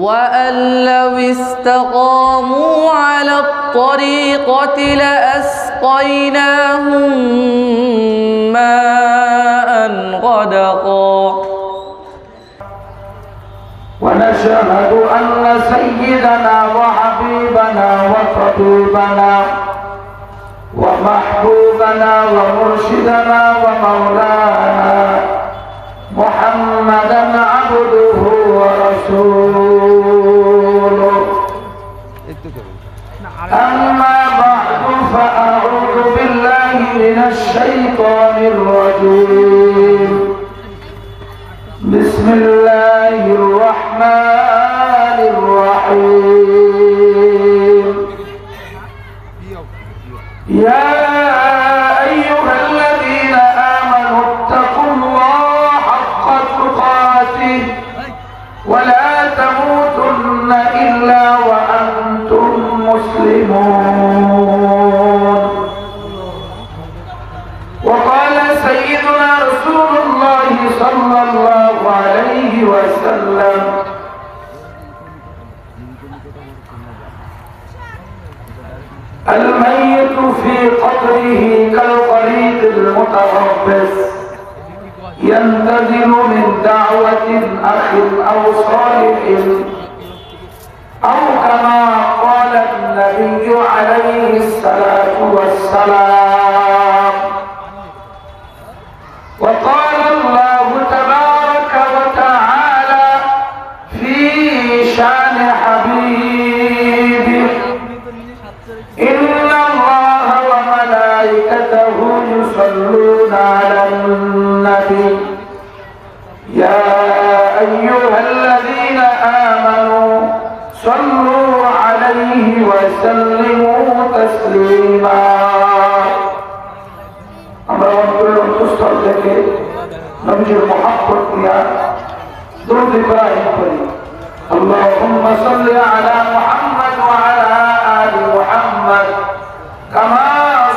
وأن لو استقاموا على الطريقة لأسقيناهم ماء غدقا ونشهد أن سيدنا وحبيبنا وطبيبنا ومحبوبنا ومرشدنا ومولانا محمدا عبده ورسوله أما بعد فأعوذ بالله من الشيطان الرجيم بسم الله الرحمن الرحيم يا أيها الذين آمنوا اتقوا الله حق تقاته ولا تموتن إلا وأنتم مسلمون وقال سيدنا رسول الله صلى الله عليه وسلم الميت في قبره كالغريق المتربص ينتظر من دعوة أخ أو صالح أو كما قال النبي عليه الصلاة والسلام. وقال الله تبارك وتعالى في شان حبيبه إن الله وملائكته يصلون على النبي يا أيها الذين آمنوا صلوا عليه وسلموا تسليما. আমরা অন্তঃস্থল থেকে নবীর মহব্বত নিয়ে দরুদ ইব্রাহিম পড়ি। আল্লাহুম্মা সাল্লি আলা মুহাম্মদ ওয়া আলা আলি মুহাম্মদ কামা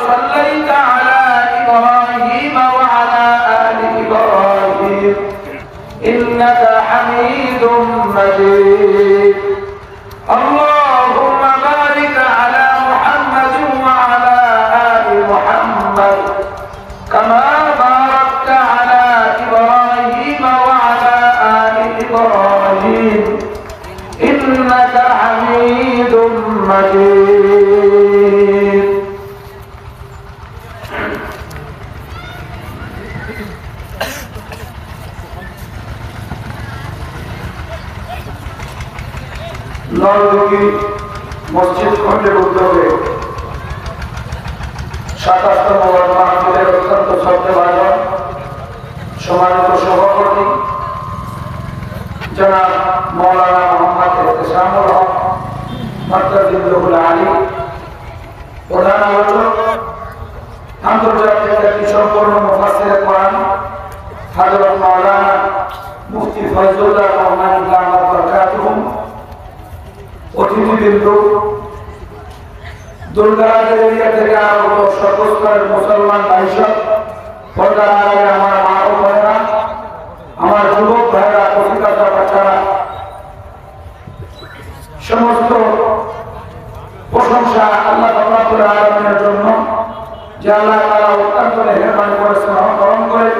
সাল্লাইতা আলা ইব্রাহিম ওয়া আলা আলি ইব্রাহিম ইন্নাকা হামিদুম মাজিদ। اللهم بارك على محمد وعلى آل محمد كما باركت على إبراهيم وعلى آل إبراهيم إنك حميد مجيد. নরদুগি মসজিদ খণ্ডের উদ্যোগে ২৭তম ওয়ার্ড মাহফিলের অত্যন্ত শ্রদ্ধেভাজন সম্মানিত সভাপতি জনাব মৌলানা মোহাম্মদ ইহতেশামুল হক মাদ্রাসুল আলী, প্রধান আলোচক আন্তর্জাতিক একটি সম্পূর্ণ মুফাসসিরে কোরআন হযরত মাওলানা মুফতি ফয়জুল্লাহ রহমানী দামাত বরকাতুহুম, অতিথিবৃন্দ, দুর্গারাজের এরিয়া থেকে আগত সর্বস্তরের মুসলমান ভাইসব, পর্দার আড়ালে আমার মা ও বোনেরা, আমার যুবক ভাইরা, কচিকাঁচা বাচ্চারা, সমস্ত প্রশংসা আল্লাহ রাব্বুল আলামিনের জন্য যে আল্লাহ তাআলা অত্যন্ত মেহেরবানি করে স্মরণ করে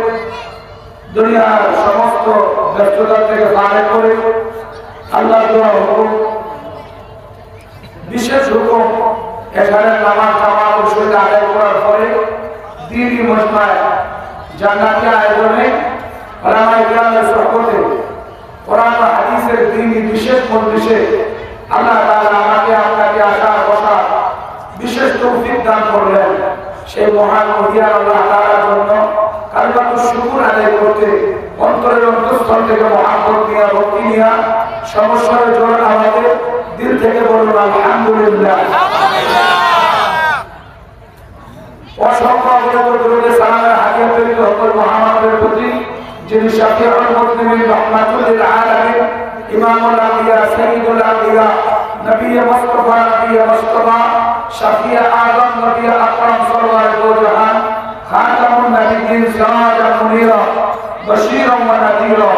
দুনিয়ার সমস্ত ব্যস্ততা থেকে ফারেক করে আল্লাহ দেওয়া হুকুম, বিশেষ হুকুম এখানে নামাজ জামাতের সহিত আদায় করার পরে দ্বীনি মজমায় জান্নাতি আয়োজনে উলামায়ে কেরামের সহবতে কোরআন ও হাদিসের দ্বীনি বিশেষ মজলিসে আল্লাহ তাআলা আমাকে আপনাকে আসা বসা বিশেষ তৌফিক দান করলেন। সেই মহান মহিয়ার আল্লাহ তাআলার জন্য কালিমাতুশ শুকর আদায় করতে অন্তরের অন্তঃস্থল থেকে মহব্বত নিয়ে ভক্তি নিয়ে সমস্যার জোর আমাদের দিল থেকে বলুন আলহামদুলিল্লাহ। অসংখ্য অবনত দরুদ সালামের হাদিয়া প্রেরিত হযরত মুহাম্মদের প্রতি যিনি শাফিউল মুসলিমিন রাহমাতুল লিল আলামিন ইমামুল আম্বিয়া সাইয়্যিদুল আম্বিয়া নবী মুস্তাফা শাফিয়ে আযম নবী আকরাম সাল্লাল্লাহু আলাইহি জাহান খাতামুন নবিয়্যিন সিরাজাম মুনীরা বাশীরাম ওয়া নাযীরা।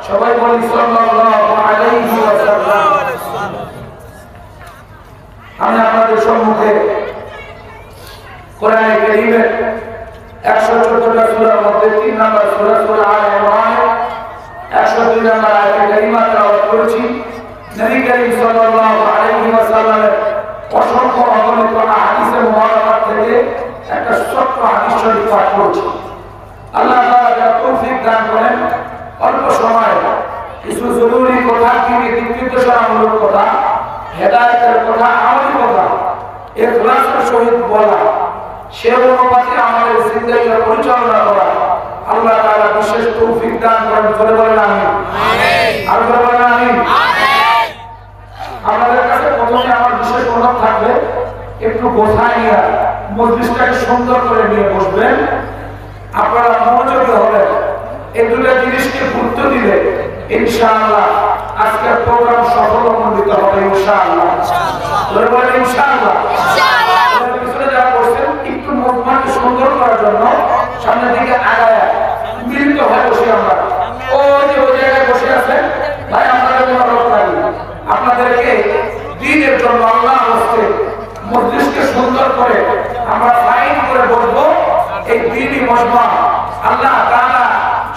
সবাই বলি সাল্লাল্লাহু আলাইহি ওয়াসাল্লাম। সম্মুখে কোরআনে কারীমের 114টা সূরার মধ্যে 3 নম্বর সূরা সূরা আলে ইমরান 102 নম্বর আয়াতে কারীমা তেলাওয়াত করেছি। নবী করিম সাল্লাল্লাহু আলাইহি ওয়াসাল্লামের অসংখ্য অগণিত হাদিসের মুবারাকাত থেকে একটা ছোট্ট হাদিস শরীফ পাঠ করছি। আল্লাহ তাআলা যারা তৌফিক দান করেন, অল্প সময়ে কিছু জরুরি কথা, নির্দেশনামূলক কথা, হেদায়েতের কথা, আমলি কথা ইখলাসের সহিত বলা, সে অনুপাতে আমাদের জিন্দেগী পরিচালনা করা আল্লাহ তাআলা বিশেষ তৌফিক দান করেন। বলে বলেন আমিন। আর বলে বলেন আমিন। আপনাদের কাছে প্রথমে আমার বিশেষ অনুরোধ থাকবে, একটু গোছায় নিয়ে মজলিসটাকে সুন্দর করে নিয়ে বসবেন। আপনারা মনোযোগী হবেন। এই দুটো জিনিসকে গুরুত্ব দিলে ইনশাআল্লাহ আজকের প্রোগ্রাম সফলমণ্ডিত হবে ইনশাআল্লাহ। বলে বলেন ইনশাআল্লাহ। পিছনে যারা বসছেন একটু মুখটাকে সুন্দর করার জন্য সামনের দিকে আগায় মিলিত হয়ে বসি আমরা। ওই যে ওই জায়গায় বসে আছেন ভাই, আপনাদের কোনো রোগ নাই। আপনাদেরকে দ্বীনের জন্য আল্লাহর হস্তে মজলিসকে সুন্দর করে আমরা ফাইন করে বলবো। এই দ্বীনি মজমা আল্লাহ তাআলা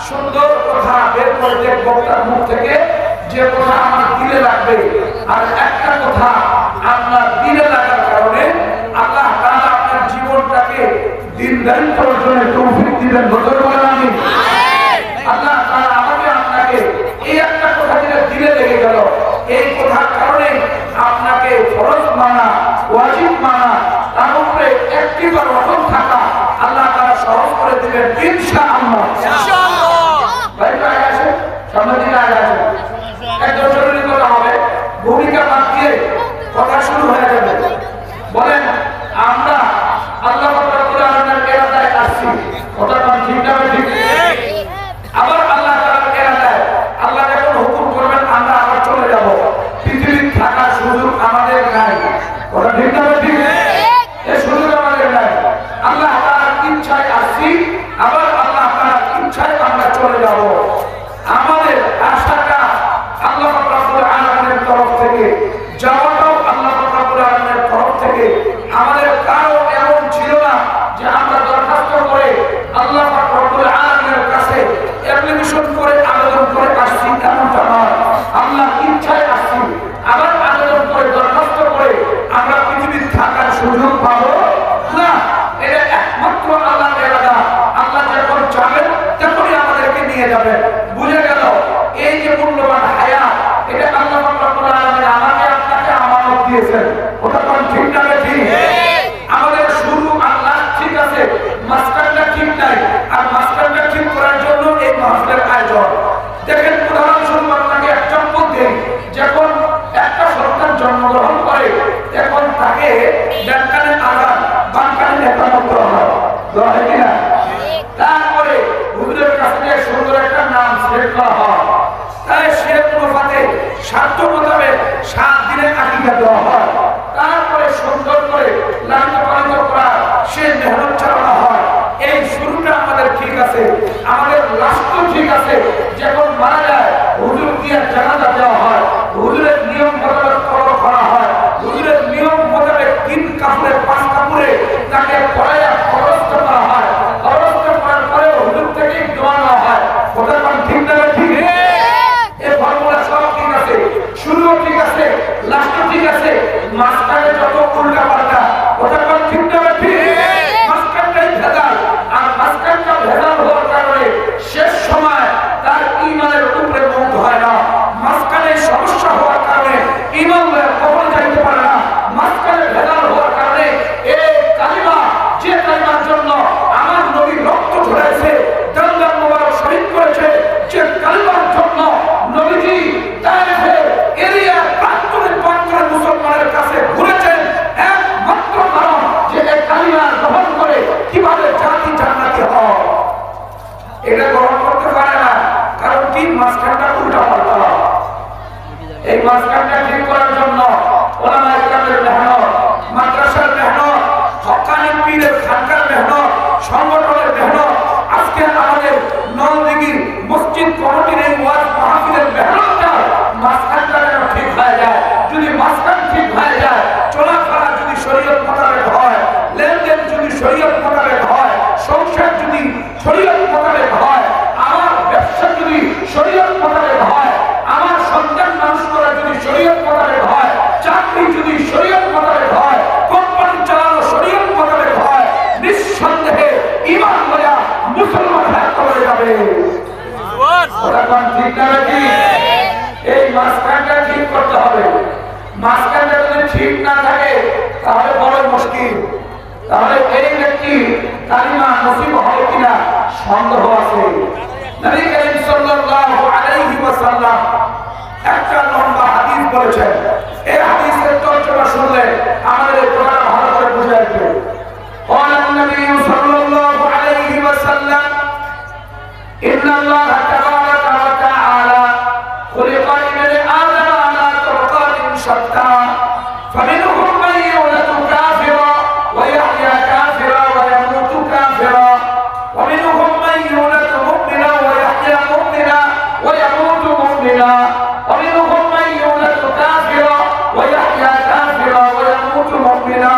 সুন্দর কথা বের করে দেন বক্তার মুখ থেকে, যে কথা আমার দিলে লাগবে। আর একটা কথা আপনার দিলে লাগার কারণে আল্লাহ তাআলা আপনার জীবনটাকে দিনদারি করার জন্য তৌফিক দিবেন। বলতে বলেন আমিন। আল্লাহ তাআলা আমাকে আপনাকে এই একটা কথা দিলে লেগে গেল, এই কথার কারণে আপনাকে ফরজ মানা, ওয়াজিব মানা, তার উপরে একটিবার অটল থাকা আল্লাহ তাআলা সহজ করে দিবেন ইনশাআল্লাহ। ভাই তো আগে আসে, সামনের দিকে আগে আসে। একদম জরুরি কথা হবে, ভূমিকা বাদ দিয়ে কথা শুরু হয়ে যাবে। বলেন আমরা আল্লাহ রাব্বুল আলামিনের ইরাদায় আসছি, কথা কোন ঠিক না ঠিক? আবার আল্লাহ তাআলার ইরাদায় আল্লাহ যখন হুকুম করবেন আমরা আবার চলে যাব। পৃথিবীর থাকার সুযোগ আমাদের নাই, কথা ঠিক না ঠিক? এই সুযোগ আমাদের নাই। আল্লাহ তাআলার ইচ্ছায় আসছি, আবার আল্লাহ তাআলার ইচ্ছায় আমরা চলে যাব। আমাদের আশাটা আল্লাহ রাব্বুল আলামিনের তরফ থেকে, যাওয়াটাও আল্লাহ রাব্বুল আলামিনের তরফ থেকে। আমাদের কারো এমন ছিল না যে আমরা দরখাস্ত করে আল্লাহ রাব্বুল আলামিনের কাছে অ্যাপ্লিকেশন করে আবেদন করে আসছি, এমনটা নয়। আল্লাহর ইচ্ছায় আসছি, আবার আবেদন করে দরখাস্ত করে আমরা পৃথিবীর থাকার সুযোগ পাবো না। এটা একমাত্র আল্লাহর ইরাদা। আল্লাহ যখন চাবেন তখনই আমাদেরকে নিয়ে যাবেন। বুঝে গেল? এই যে মূল্যবান হায়াত, এটা আল্লাহ রাব্বুল আলামিন আমাকে আপনাকে আমানত দিয়েছেন। ওটা কোন ঠিক না ঠিক? আমাদের শুরু আল্লাহ ঠিক আছে, মাঝখানটা ঠিক নাই। আর মাঝখানটা ঠিক করার জন্য এই মাহফিলের আয়োজন। দেখেন, উদাহরণস্বরূপ আপনাকে এক্সাম্পল দেই। যখন একটা সন্তান জন্মগ্রহণ করে, এখন তাকে ডান কানে আযান, বাম কানে ইকামত করা হয়, দেওয়া হয় কিনা? তারপরে হুজুরের কাছ থেকে সুন্দর একটা নাম সিলেক্ট করা হয়। তাই সে অনুপাতে সাধ্য মোতাবেক 7 দিনের আকিকা দেওয়া হয়। তারপরে সুন্দর করে লালিত পালিত করা, সে মেহনত চালানো হয়। এই শুরুটা আমাদের ঠিক আছে, আমাদের লাস্টও ঠিক আছে। যখন মারা যায় হুজুর দিয়ে জানাজা দেওয়া হয়, হুজুরের নিয়ম মোতাবেক করা হয়। হুজুরের নিয়ম মোতাবেক 3 কাপড়ে 5 কাপড়ে তাকে পড়াইয়া খরচ করা হয়। খরচ করার পরে হুজুর থেকে দোয়া নেওয়া হয়। ওটা কোন ঠিক না ঠিক? এই ফর্মুলা সব ঠিক আছে, শুরুও ঠিক আছে, লাস্টও ঠিক আছে। মাঝখানে যত উল্টা পাল্টা, ওটা কোন ঠিক না ঠিক? মাঝখানটাই ভেজাল। আর মাঝখানটা ভেজাল হওয়ার কারণে শেষ সময় তার ঈমানের উপরে মৌত হয় না। মাঝখানে সমস্যা হওয়ার কারণে ঈমান কখন যাইতে পারে না। মাঝখানে ভেজাল হওয়ার কারণে এই কালিমা, যে কালিমার জন্য আমার নবী রক্ত ঝরেছে, দমদম মোবারক শহীদ করেছে, যে কালিমার জন্য নবীজি তায়েফের এরিয়ার প্রান্তরে প্রান্তরে মুসলমানের কাছে ঘুরেছেন, একমাত্র কারণ যে এই কালিমা গ্রহণ করে কিভাবে জাতি জান্নাতি হয়। এটা গ্রহণ করতে পারে না, কারণ কি? মাঝখানটা উল্টা পাল্টা। এই মাঝখানটা ঠিক করার জন্য ওলামায়ে কেরামের মেহনত, মাদ্রাসার মেহনত, হক্কানি পীরের খানকার মেহনত, সংগঠনের মেহনত, আজকে আমাদের নলদিঘি মসজিদ কমিটির এই ওয়াজ মাহফিলের মেহনতটা মাঝখানটা যেন ঠিক হয়ে যায়। যদি মাঝখান ঠিক হয়ে যায়, চলাফেরা যদি শরীয়ত ওরা কোন ঠিক না নাকি? এই মাঝখানটা ঠিক করতে হবে। মাঝখানটা যদি ঠিক না থাকে তাহলে বড় মুশকিল। তাহলে এই ব্যক্তি কালিমা নসিব হবে কিনা সন্দেহ আছে। নবী করিম সাল্লাল্লাহু আলাইহি ওয়াসাল্লাম একটা লম্বা হাদিস বলেছেন। এই হাদিসের তর্জমা শুনলে আমাদের এই কোরআন ভালো করে বুঝে আসবে। قال النبي صلى الله عليه وسلم إن الله تبارك وتعالى خلق ابن آدم على طرقات شتى فمنهم من يولد كافرا ويحيى كافرا ويموت كافرا ومنهم من يولد مؤمنا ويحيى مؤمنا ويموت مؤمنا ومنهم من يولد كافرا ويحيى كافرا ويموت مؤمنا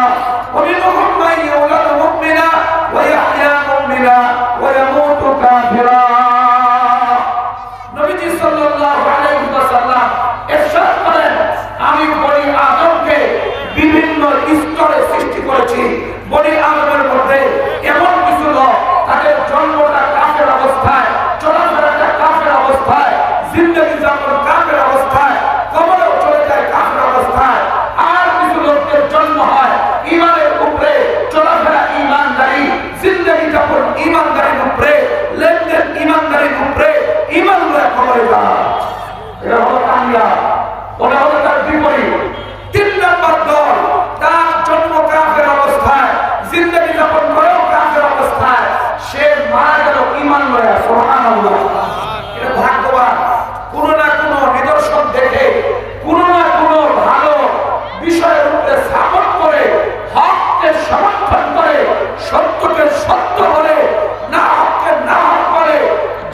ومنهم من يولد مؤمنا ويحيى مؤمنا ويموت كافرا নবীজি সাল্লাল্লাহু আলাইহি ওয়াসাল্লাম ইরশাদ করেন, আমি বনি আদমকে বিভিন্ন স্তরে সৃষ্টি করেছি। বনি আদমের মধ্যে এমন কিছু লোক তাদের জন্মটা কাফের অবস্থায়, চলাফেরাটা কাফের অবস্থায়, জিন্দেগি যাপন কাফের অবস্থায়, কবরেও চলে যায় কাফের অবস্থায়। আর কিছু লোকের জন্ম হয় ঈমানের উপরে, চলাফেরা ঈমানদারি, জিন্দেগি যাপন ঈমানদারির উপরে, লেনদেন ঈমানদারির উপরে, ঈমান লয়ে কবরে যায়। এটা হলো কামিয়াব, ওটা হলো তার বিপরীত। 3 নম্বর দল, তার জন্ম কাফের অবস্থায়, জিন্দেগি যাপন করেও কাফের অবস্থায়, সে মারা গেল ঈমান লয়ে। সুবহানাল্লাহ। এটা ভাগ্যবান। কোনো না কোনো নিদর্শন দেখে, কোনো না কোনো ভালো বিষয়ের উপরে সাপোর্ট করে, হককে সমর্থন করে, সত্যকে সত্য বলে, না হককে না হক বলে,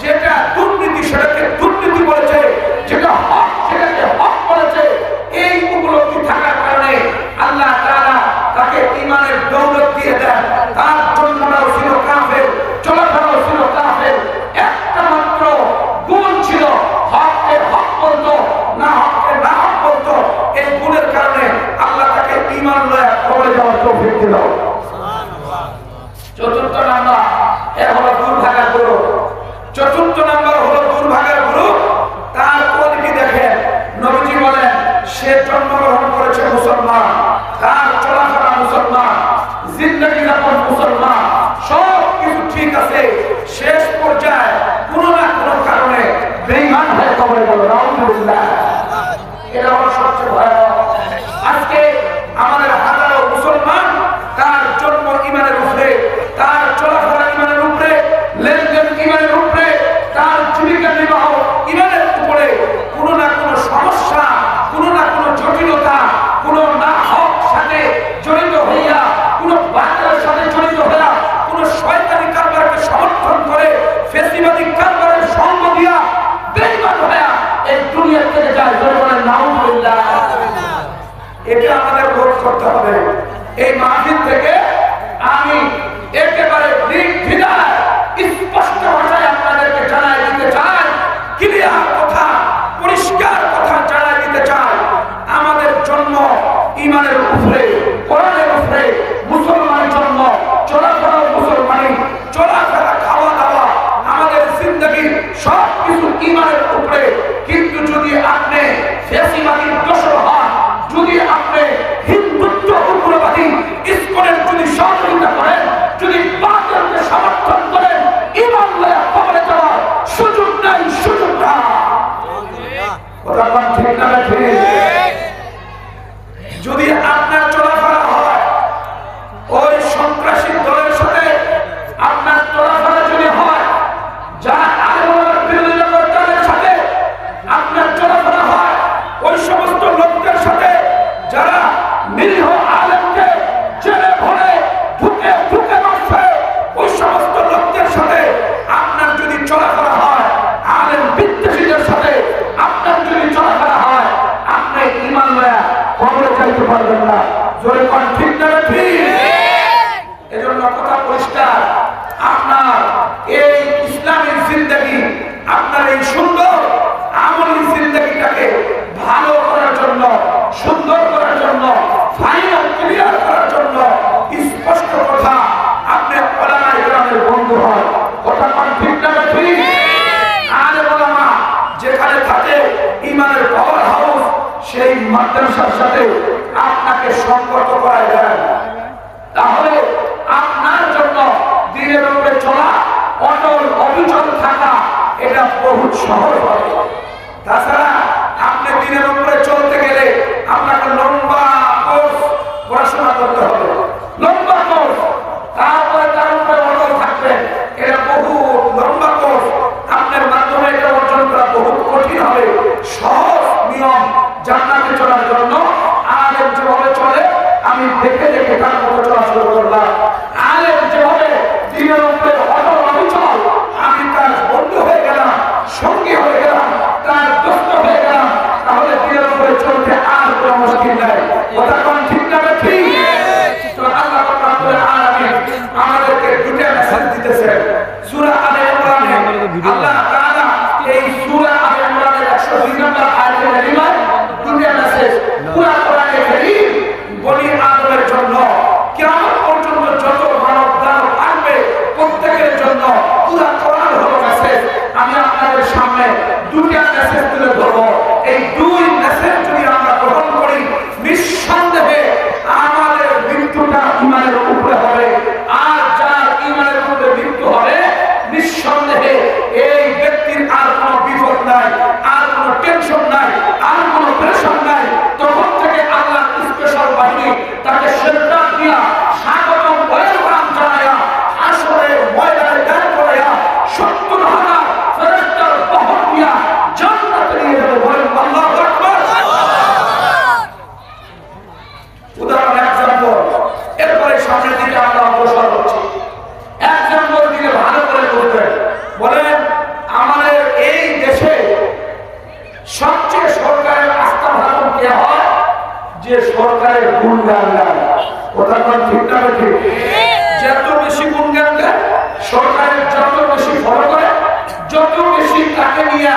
যেটা দুর্নীতি সেটাকে দুর্নীতি বলেছে, যেটা হক সেটাকে হক বলেছে। এই উপলব্ধি থাকার কারণে আল্লাহ তাআলা তাকে ঈমানের দৌলত দিয়ে দেন। তার জন্মটাও ছিল কাফের, চলাফেরাও ছিল কাফের। একটা মাত্র গুণ ছিল, হককে হক বলতো, না হককে না হক বলতো। এই গুণের কারণে আল্লাহ তাকে ঈমান লয়ে কবরে যাওয়ার তৌফিক দিল। চতুর্থ নাম্বার এ হলো দুর্ভাগা গুরু। চতুর্থ নাম্বার হলো দুর্ভাগা গুরু। তার কোয়ালিটি দেখেন, নবীজি বলেন সে জন্মগ্রহণ করেছে মুসলমান, তার চলাফেরা মুসলমান, জিন্দেগি যাপন মুসলমান, সব কিছু ঠিক আছে। শেষ পর্যায়ে কোনো না কোনো কারণে বেঈমান হয়ে কবরে গেল। নাউযুবিল্লাহ। এটা হলো সবচেয়ে ভয়াবহ। আজকে আমাদের হাজারো মুসলমান তার জন্ম ঈমানের উপরে, তার চলাফেরা ঈমানের উপরে, লেনদেন ঈমানের উপরে, তার জীবিকা নির্বাহ ঈমানের উপরে। কোনো না কোনো সমস্যা, কোনো না কোনো জটিলতা, কোনো না হক সাথে জড়িত হইয়া, কোনো বাতিলের সাথে জড়িত হইয়া, কোনো শয়তানি কারবারকে সমর্থন করে, ফেসিবাদী কারবারের সঙ্গ দিয়া বেঈমান হইয়া এই দুনিয়া থেকে যায়। জোরে বলেন নাউযুবিল্লাহ। এটা আমাদের রোধ করতে হবে। এই মাহফিল থেকে আমি একেবারে নির্দ্বিধায় স্পষ্ট ভাষায় আপনাদেরকে জানাই দিতে চাই, ক্লিয়ার কথা, পরিষ্কার কথা জানাই দিতে চাই। আমাদের জন্ম ঈমানের উপরে, কোরআনের উপরে, মুসলমান জন্ম, চলাফেরা মুসলমানি, চলাফেরা, খাওয়া দাওয়া, আমাদের জিন্দেগি সব কিছু ঈমানের উপরে। কিন্তু যদি আপনি ফ্যাসিবাদীর দোষর হন, যদি আপনি হিন্দুত্ব উগ্রবাদী ইসকনের যদি সহযোগিতা করেন, যদি বাতিলকে সমর্থন করেন, ঈমান লয়ে কবরে যাওয়ার সুযোগ নাই, সুযোগ না। কথা বলেন ঠিক না ঠিক? যদি আপনার চলাফেরা হয় ওই সন্ত্রাসী দলের সাথে, আপনার চলাফেরা যদি হয় যারা আলেমের বিরোধিতা করে তাদের সাথে, আপনার চলাফেরা হয় ওই সমস্ত লোকদের সাথে যারা নিরীহ আলেমকে জেলে ভরে ঢুকে ঢুকে মারছে, ওই সমস্ত লোকদের সাথে আপনার যদি চলাফেরা হয়, আলেম বিদ্বেষীদের সাথে আপনার যদি চলাফেরা হয়, আপনি ঈমান লয়ে কবরে যাইতে পারবেন না। জোরে কোন ঠিক না ঠিক? এজন্য কথা পরিষ্কার, আপনার এই ইসলামী জিন্দেগি, আপনার এই সুন্দর আমলি জিন্দেগিটাকে ভালো করার জন্য, সুন্দর করার জন্য, ফাইনাল ক্লিয়ার করার জন্য স্পষ্ট কথা, আপনি ওলামায়ে কেরামের বন্ধু হন। কথা কোন ঠিক না ঠিক? আলেম ওলামা মাদ্রাসার সাথে আপনাকে সম্পর্ক করায় দেন, তাহলে আপনার জন্য দিনের উপরে চলা, অটল অবিচল থাকা এটা বহুত সহজ হবে। তাছাড়া আপনি দিনের উপরে চলতে গেলে আপনাকে লম্বা কোর্স পড়াশোনা করতে হবে, লম্বা কোর্স, তারপরে তার উপরে অটল থাকবেন, এটা বহুত লম্বা কোর্স। আপনার মাধ্যমে এটা অর্জন করা বহুত কঠিন হবে। সহজ নিয়ম জান্নাতে চলার জন্য আলেম যেভাবে চলে আমি দেখে দেখে তার মতো চলা শুরু করলাম। আলেম যেভাবে দিনের উপরে অটল অবিচল, আমি তার বন্ধু হয়ে গেলাম, সঙ্গী হয়ে গেলাম, তার দোস্ত হয়ে গেলাম, তাহলে দিনের উপরে চলতে আর কোনো মুশকিল নাই। কথা কোন ঠিক না ঠিক? তো আল্লাহ রাব্বুল আলামিন আমাদেরকে দুটো মেসেজ দিতেছেন সূরা আলে ইমরানে। আল্লাহ তাআলা এই সূরা আলে ইমরানের 102 নম্বর আয়াতে কারিমায় দুটো মেসেজ পুরো কোরআনে কারীম বনি আদমের জন্য কিয়ামত পর্যন্ত যত মানব দানব আসবে প্রত্যেকের জন্য পুরো কোরআন হলো মেসেজ। আমি আপনাদের সামনে দুটো মেসেজ তুলে ধরবো। এই দুই মেসেজ যদি আমরা গ্রহণ করি, নিঃসন্দেহে আমাদের মৃত্যুটা ঈমানের উপরে হবে। আর যার ঈমানের উপরে মৃত্যু হবে, নিঃসন্দেহে এই ব্যক্তির আর কোনো বিপদ নাই, আর কোনো টেনশন নাই, আর কোনো প্রেশার নাই। তখন থেকে আল্লাহ স্পেশাল বাহিনী তাকে শেল্টার দিয়া, স্বাগতম ওয়েলকাম জানায়া, হাসরের ময়দানে দাঁড় করাইয়া 70,000 ফেরেশতার বহর দিয়া জান্নাতে নিয়ে যাবে। বলেন আল্লাহু আকবার। উদাহরণ এক্সাম্পল, এরপরে সামনের দিকে আমরা অগ্রসর হচ্ছি। এক্সাম্পল দিকে ভালো করে বলবেন। বলেন আমাদের এই দেশে সবচেয়ে সরকারের আস্থা ভাজন কে হয়? যে সরকারের গুণগান গায়। কথা কোন ঠিক না ঠিক? যত বেশি গুণগান গায়, সরকারের যত বেশি ফলো করে, যত বেশি তাকে নিয়ে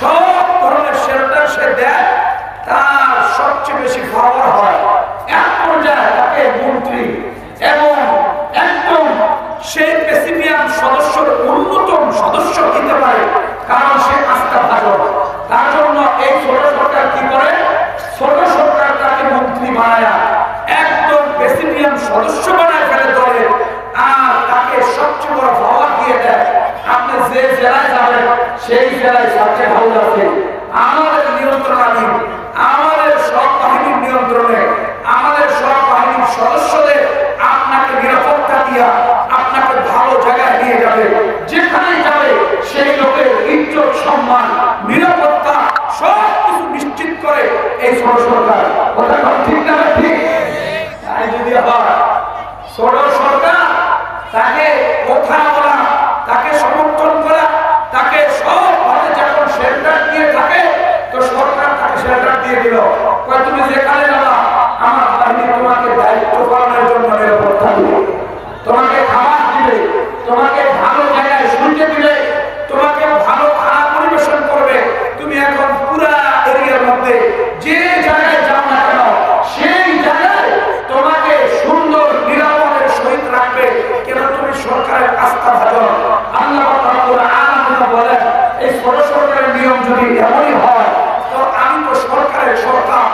সব ধরনের শেল্টার সে দেয়, তার সবচেয়ে বেশি পাওয়ার হয়। এক পর্যায়ে তাকে মন্ত্রী এবং একদম সেই প্রেসিডিয়াম সদস্যের অন্যতম সদস্য হতে পারে, কারণ সে আস্থা ভাজন। তার জন্য এই ছোট সরকার কি করে? ছোট সরকার তাকে মন্ত্রী বানায়, একদম প্রেসিডিয়াম সদস্য বানায় ফেলে দলে, আর তাকে সবচেয়ে বড় পাওয়ার দিয়ে দেয়। আপনি যে জেলায় যাবেন সেই জেলায় সবচেয়ে ভালো আছে আমাদের নিয়ন্ত্রণাধীন, আমাদের সব বাহিনীর নিয়ন্ত্রণে, আমাদের সব বাহিনীর সদস্যদের আপনাকে নিরাপত্তা দিয়া আপনাকে ভালো জায়গায় নিয়ে যাবে। যেখানে যাবে সেই লোকের ইজ্জত, সম্মান, নিরাপত্তা সব কিছু নিশ্চিত করে এই ছোট সরকার। কথা ঠিক না ঠিক? তাই যদি আবার ছোট সরকার তাকে কথা বলা, তাকে সমর্থন করা, তাকে সব ভাবে যখন শেল্টার দিয়ে থাকে, তো সরকার তাকে শেল্টার দিয়ে দিল। তুমি যেখানে যাবা আমার বাহিনী তোমাকে দায়িত্ব পালনের জন্য নিরাপত্তা দিবে, তোমাকে খাবার দিবে, তোমাকে ভালো জায়গায় শুনতে দিবে, তোমাকে ভালো খানা পরিবেশন করবে। তুমি এখন পুরা এরিয়ার মধ্যে যে জায়গায় যাও না কেন, সেই জায়গায় তোমাকে সুন্দর নিরাপদের সহিত রাখবে। কেন? তুমি সরকারের আস্থা ভাজন। আল্লাহ রাব্বুল আলামিন বলেন, এই ছোট সরকারের নিয়ম যদি এমনই হয়, তো আমি তো সরকারের সরকার,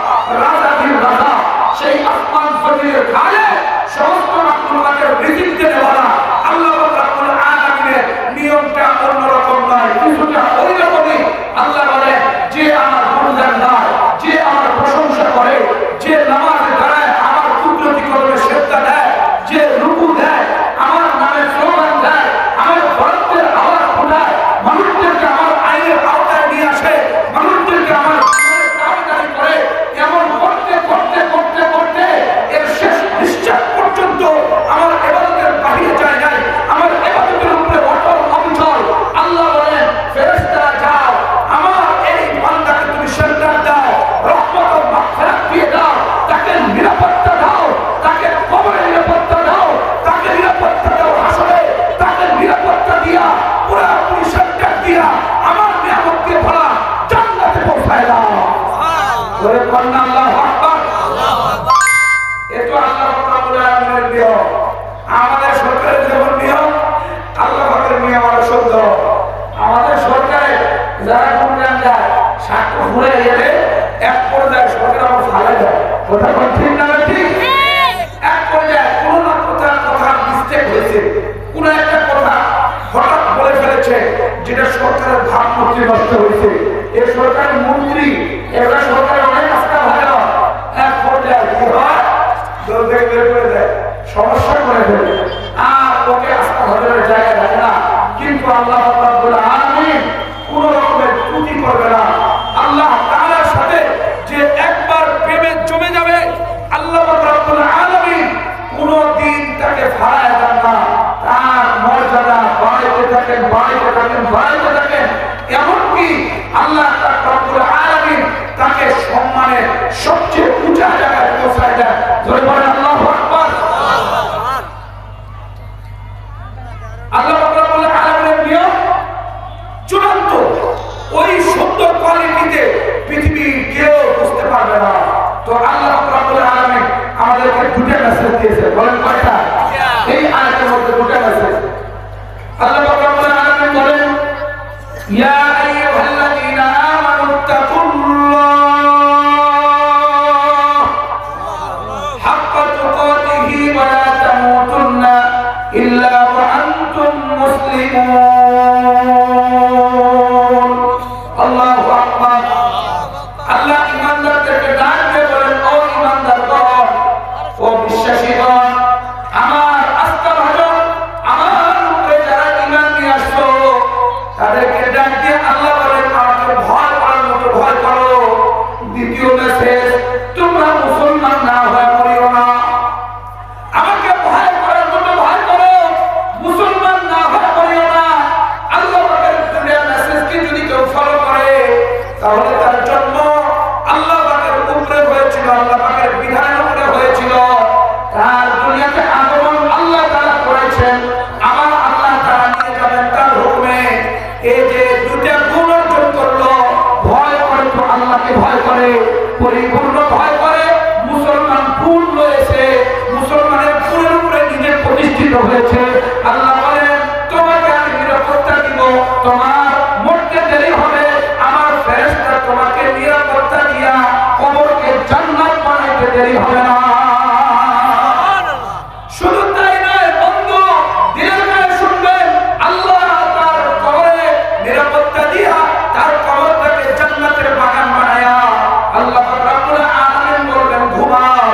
রাজাধীন রাজা, সেই আসমান জমিনের খালে সমস্ত মাখলুকাতের রিজিক দেওয়ালা আল্লাহ রাব্বুল আলামিনের নিয়মটা অন্যরকম নয়, কিছুটা ওই রকমই। আল্লাহ বলে, যে আমার গুণগান গায়, যে আমার প্রশংসা করে, যে নামাজে দাঁড়ায় আমার কুদরতি কদমে সেজদা দেয়, যে রুকু দেয়, আমার নামে স্লোগান দেয়, আমার বরত্বের আওয়াজ ফোটায়, মানুষদেরকে আমার আইনের আওতায় নিয়ে আসে, মানুষদেরকে আমার দাবি করে, এমন করতে করতে করতে করতে এর শেষ নিঃশ্বাস পর্যন্ত আমার ইবাদতের বাহিরে যায় নাই, আমার ইবাদতের উপরে অটল অবিচল। আল্লাহ বলেন, ফেরেশতারা যাও, আমার এই বান্দাকে তুমি শেল্টার দাও, রহমত ও মাগফিরাত দিয়ে দাও, তাকে নিরাপত্তা দাও, তাকে কবরে নিরাপত্তা দাও, তাকে নিরাপত্তা দাও হাসরে, তাকে নিরাপত্তা দিয়া পুরোপুরি শেল্টার দিয়া আমার নিয়ামত দিয়ে ভরা জান্নাতে পৌঁছায় দাও। বলে কন্যা আল্লাহু আকবার। এতো আল্লাহ রাব্বুল আলামিনের নিয়ম। আমাদের সরকারের যেমন নিয়ম, আল্লাহ পাকের নিয়ম আরো সুন্দর। আমাদের সরকারে যারা গুণগান গায়, সাক্ষ্য ঘুরে গেলে এক পর্যায়ে সরকার আমার কথা কোন ঠিক না ঠিক? এক পর্যায়ে কোনো না কথা মিস্টেক হয়েছে, কোনো একটা কথা হঠাৎ বলে ফেলেছে যেটা সরকারের ভাবমূর্তি নষ্ট হয়েছে। এই সরকারের মন্ত্রী এরা সরকারের অনেক আস্থা ভালো, এক পর্যায়ে কি হয় দল থেকে বের করে দেয়, সমস্যা করে দেয়, আর ওকে আস্থা ভালোর জায়গায় রাখে না। কিন্তু আল্লাহ রাব্বুল আলামিন কোন রকমের ত্রুটি করবে না। আল্লাহ তাআলার সাথে যে একবার প্রেমে জমে যাবে, আল্লাহ রাব্বুল আলামিন কোনদিন তাকে হারায় দেন না। তার মর্যাদা বাড়াইতে থাকেন, বাড়াইতে থাকেন, বাড়াইতে থাকেন, এমনকি আল্লাহ রাব্বুল আলামিন তাকে সম্মানের সবচেয়ে উঁচা জায়গায় পৌঁছায় দেন। জোরে বলেন আল্লাহু আকবার। আল্লাহ রাব্বুল আলামিনের নিয়ম চূড়ান্ত, ওই সুন্দর কোয়ালিটিতে পৃথিবীর কেউ বুঝতে পারবে না। তো আল্লাহ রাব্বুল আলামিন আমাদেরকে দুটো মেসেজ দিয়েছে, বলেন কয়টা? এই আয়াতের মধ্যে দুটো মেসেজ। আল্লাহ রাব্বুল আলামিন বলেন, ইয়া আইয়ুহাল্লাযীনা আমানু তাকুল্লাহ হাক্কা তুকাতিহি ওয়া লা তামুতুন্না ইল্লা ওয়া আনতুম মুসলিমুন। আল্লাহু আকবার। আল্লাহ ইমানদারদেরকে ডাক দিয়ে বলেন, ও ইমানদারগণ, ও বিশ্বাসীগণ, আমার আস্থা ভাজন, আমার উপরে যারা ঈমান নিয়ে আসছো তাদেরকে ডাক দিয়ে আল্লাহ বলেন, আমাকে ভয় করার মতো ভয় করো। দ্বিতীয় মেসেজ, তোমরা মুসলমান না হয়ে মরিও না। আমাকে ভয় করার মতো ভয় করো, মুসলমান না হয়ে মরিও না। আল্লাহ পাকের দুনিয়ার মেসেজকে যদি কেউ ফলো করে তাহলে তার জন্ম আল্লাহ পাকের উপরে হয়েছিল, আল্লাহ পাকের বিধানের উপরে হয়েছিল। তার দুনিয়াতে আগমন আল্লাহ তাআলা করেছেন, আমার আল্লাহ তাআলা নিয়ে যাবেন তার হুকুমে। এই যে দুইটা গুণ অর্জন করলো, ভয় করে তো আল্লাহকে ভয় করে, পরিপূর্ণ ভয় করে, মুসলমান গুণ রয়েছে, মুসলমানের গুণের উপরে নিজে প্রতিষ্ঠিত হয়েছে। আল্লাহ বলেন, তোমাকে আমি নিরাপত্তা দিব, তোমার মরতে দেরি হবে, আমার ফেরেশতা তোমাকে নিরাপত্তা দিয়া কবরকে জান্নাত বানাইতে দেরি হবে না। শুধু তাই নয় বন্ধু, দিনের কানে শুনবেন, আল্লাহ তার কবরে নিরাপত্তা দিয়া তার কবরটাকে জান্নাতের বাগান বানায়া আল্লাহ রাব্বুল আলামিন বলবেন, ঘুমাও,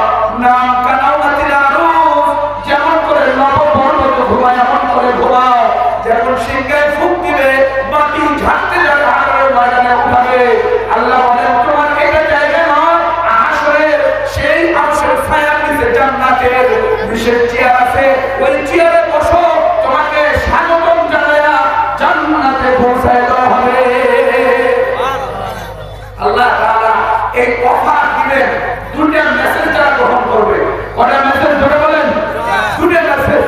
নাম কানাওয়াতিল আরুস, যেমন করে নববর্ণত ঘুমায় এমন করে ঘুমাও। যেমন সিংহায় ফুঁক দিবে, মাটি ঝাড়তে যাবে, হাড়ের ময়দানে উঠাবে। আল্লাহ বলেন, তোমার এটা জায়গা নয়, আসরের সেই আরশের ছায়ার নিচে জান্নাতের বিশেষ চেয়ার আছে, ওই চেয়ারে বসো, তোমাকে স্বাগতম জানায়া জান্নাতে পৌঁছায় দেওয়া হবে। আল্লাহ তাআলা এই অফার দিবেন দুটো মেসেজ যারা গ্রহণ করবে। কয়টা মেসেজ ধরে বলেন? দুটো মেসেজ।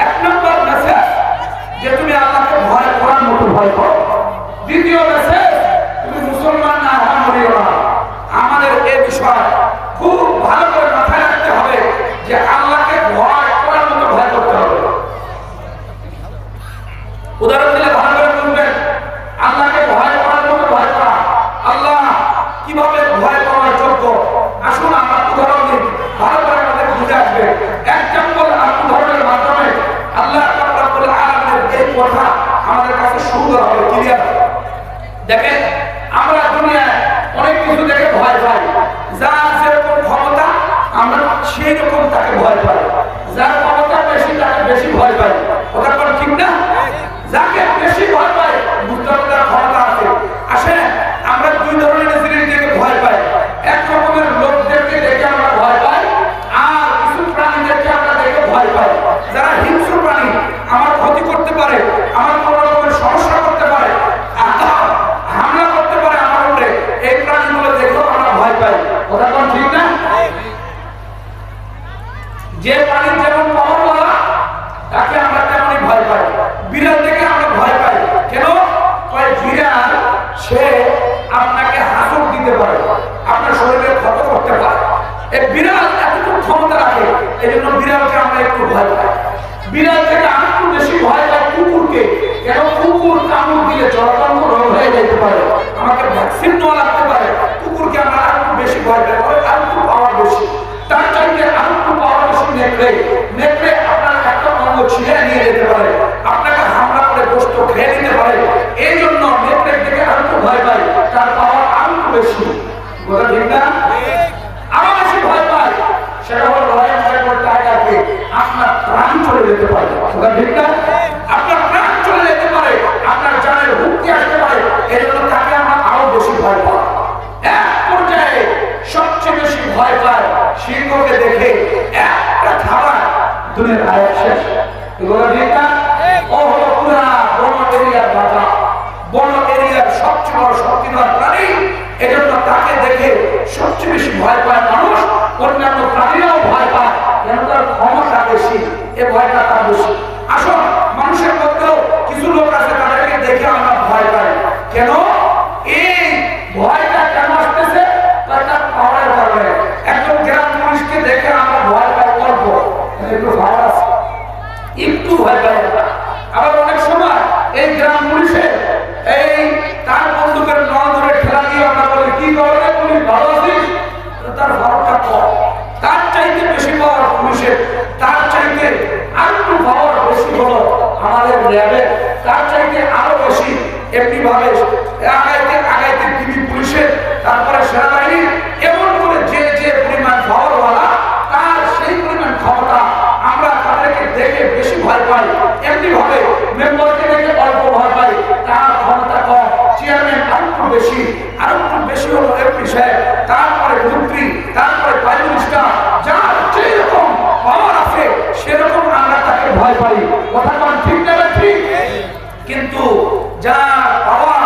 এক নম্বর মেসেজ, যে তুমি আল্লাহকে ভয় করার মতো ভয় করো। দ্বিতীয় মেসেজ, তুমি মুসলমান না হওয়া মরিও না। আমাদের এই বিষয় খুব ভালো করে মাথায় রাখতে হবে যে আল্লাহকে ভয় করার মতো ভয় করতে হবে। উদাহরণ দিলে ভালো করে বুঝবেন, আল্লাহকে ভয় করার মতো ভয় করা, আল্লাহ কিভাবে ভয় করার যোগ্য। আসুন আমরা উদাহরণ দিই, ভালো করে আমাদের বুঝে আসবে। এক্সাম্পল আর উদাহরণের মাধ্যমে আল্লাহ রাব্বুল আলামিনের এই কথা আমাদের কাছে সুন্দর হবে, ক্লিয়ার। দেখেন, আমরা দুনিয়ায় অনেক কিছু দেখে ভয় পাই। যার যেরকম ক্ষমতা আমরা সেই রকম তাকে ভয় পাই, যার ক্ষমতা বেশি তাকে বেশি ভয় পাই। কথা বল ঠিক না? যাকে বেশি ভয় পাই বুঝতে হবে তার ক্ষমতা আছে। আসেন, আমরা দুই ধরনের জিনিস দেখে ভয় পাই। এক রকমের লোকদেরকে দেখে আমরা ভয় পাই, আর কিছু প্রাণীদেরকে আমরা দেখে ভয় পাই। যারা হিংস্র প্রাণী, আমার ক্ষতি করতে পারে, আমার কোনো রকমের সমস্যা করতে পারে, হামলা করতে পারে আমার উপরে, এই প্রাণীগুলো দেখেও আমরা ভয় পাই। কথা বল ঠিক না? যে প্রাণীর যেমন পাওয়ার বলা, তাকে আমরা তেমনই ভয় পাই। বিড়াল দেখে আমরা ভয় পাই। কেন? বিড়াল সে আপনাকে হাসুক দিতে পারে, আপনার শরীরে ক্ষত করতে পারে। এই বিড়াল এতটুকু ক্ষমতা রাখে, এই জন্য বিড়ালকে আমরা একটু ভয় পাই। বিড়াল থেকে আমি একটু বেশি ভয় পাই কুকুরকে। কেন? কুকুর কামড় দিলে জলাতঙ্ক রোগ হয়ে যেতে পারে, আমাকে ভ্যাকসিন নেওয়া লাগতে পারে। কুকুরকে আমরা আর একটু বেশি ভয় পাই, আর একটু পাওয়ার বেশি। কথা ঠিক না? আপনার প্রাণ চলে যেতে পারে, আপনার জানের হুমকি আসতে পারে, এই জন্য তাকে আমরা আরো বেশি ভয় পাই। এক পর্যায়ে সবচেয়ে বেশি ভয় পায় সিংহকে দেখে একটা খাবার দুনিয়ার আয়াত শেষ। কথা ঠিক না? ও হলো পুরা বন এরিয়ার বাধা, বন এরিয়ার সবচেয়ে বড় শক্তিধর প্রাণী। এজন্য তাকে দেখে সবচেয়ে বেশি ভয় পায় মানুষ, অন্যান্য প্রাণীরাও ভয় পায়, কেন তার ক্ষমতা বেশি, এ ভয়টা তার বেশি। আসল মানুষের মধ্যেও কিছু লোক আছে তাদেরকে দেখে আমরা ভয় পাই। কেন এই ভয়টা কেন আসতেছে? তার পাওয়ারের কারণে। একজন গ্রাম পুলিশকে দেখে আমরা ভয় পাই অল্প, একটু পাওয়ার আছে, একটু ভয় পাই। আবার অনেক সময় এই গ্রাম পুলিশে এই তার বন্দুকের নল ধরে ঠেলা দিয়ে আমরা বলি কি করে পুলিশ ভালো আছিস, তার ভাবটা কম। তার চাইতে বেশি পাওয়ার পুলিশের, তার চাইতে আর একটু পাওয়ার বেশি হলো আমাদের র্যাবের, তার চাইতে আরো বেশি এমনি ভাবে আগাইতে আগাইতে দিবি পুলিশের, তারপরে সেনাবাহিনী, এমন করে যে যে পরিমাণ পাওয়ারওয়ালা তার সেই পরিমাণ ক্ষমতা আমরা তাদেরকে দেখে বেশি ভয় পাই। এমনি ভাবে মেম্বারকে দেখে অল্প ভয় পাই, তার ক্ষমতা কম, চেয়ারম্যান আর একটু বেশি, আর একটু বেশি হলো এমপি সাহেব, তারপরে মন্ত্রী, তারপরে প্রাইম মিনিস্টার, যার যেরকম পাওয়ার আছে সেরকম আমরা তাকে ভয় পাই। কথা কোন ঠিক না ঠিক? কিন্তু যার পাওয়ার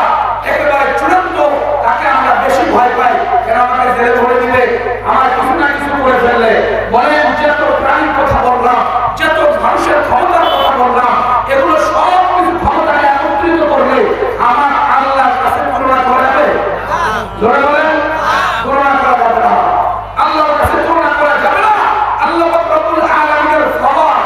একেবারে চূড়ান্ত তাকে আমরা বেশি ভয় পাই। কেন? আমাকে জেলে ভরে দিবে, আমার কিছু না কিছু করে ফেললে। বলেন যত প্রাণীর কথা বললাম, যত মানুষের ক্ষমতার কথা বললাম, এগুলো সব কিছু ক্ষমতাকে একত্রিত করলে আমার আল্লাহর কাছে তুলনা করা যাবে? জোরে বলেন, তুলনা করা যাবে না। আল্লাহর কাছে তুলনা করা যাবে না। আল্লাহ রাব্বুল আলামিনের পাওয়ার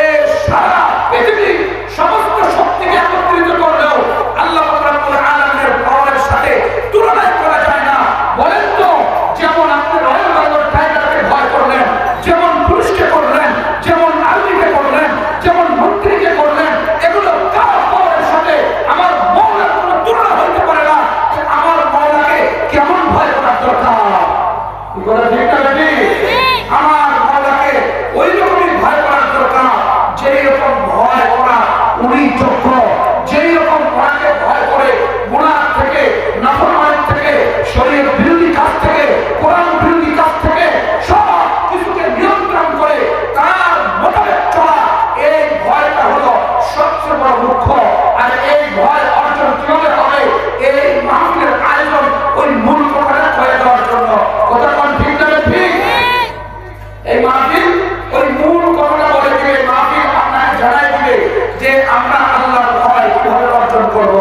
এই সারা পৃথিবী সমস্ত শক্তিকে একত্রিত করলেও আল্লাহ রাব্বুল আলামিনের পাওয়ারের সাথে তুলনা করা যায় না। বলেন তো, যেমন আপনি রয়্যাল বেঙ্গল টাইগারকে ভয় করলেন, যেমন পুলিশকে করলেন, যেমন আর্মিকে করলেন, যেমন মন্ত্রীকে করলেন, এগুলো কার পাওয়ারের সাথে আমার মওলার কোনো তুলনা হইতে পারে না। আমার মওলাকে কেমন ভয় করার দরকার? কি কথা ঠিক না বেটি? আমার মওলাকে ওই রকমই ভয় করার দরকার যেই রকম ভয় করা উনি যোগ্য, যেই রকম ওনাকে ভয় করে গুনাহ থেকে, নাফরমানি থেকে, শরীয়ত বিরোধী কাজ থেকে, কোরআন বিরোধী কাজ থেকে সব কিছুকে নিয়ন্ত্রণ করে তার মোতাবেক চলা, এই ভয়টা হলো সবচেয়ে বড় মুখ্য। আর এই ভয় অর্জন কিভাবে হবে? এই মাহফিলের আয়োজন ওই মূল কথাটা হয়ে দেওয়ার জন্য। কথা কোন ঠিক না ঠিক? এই মাহফিল ওই মূল কথাটা বলে দিবে, মাহফিল আপনাকে জানাই দিবে যে আমরা আল্লাহর ভয় কিভাবে অর্জন করব।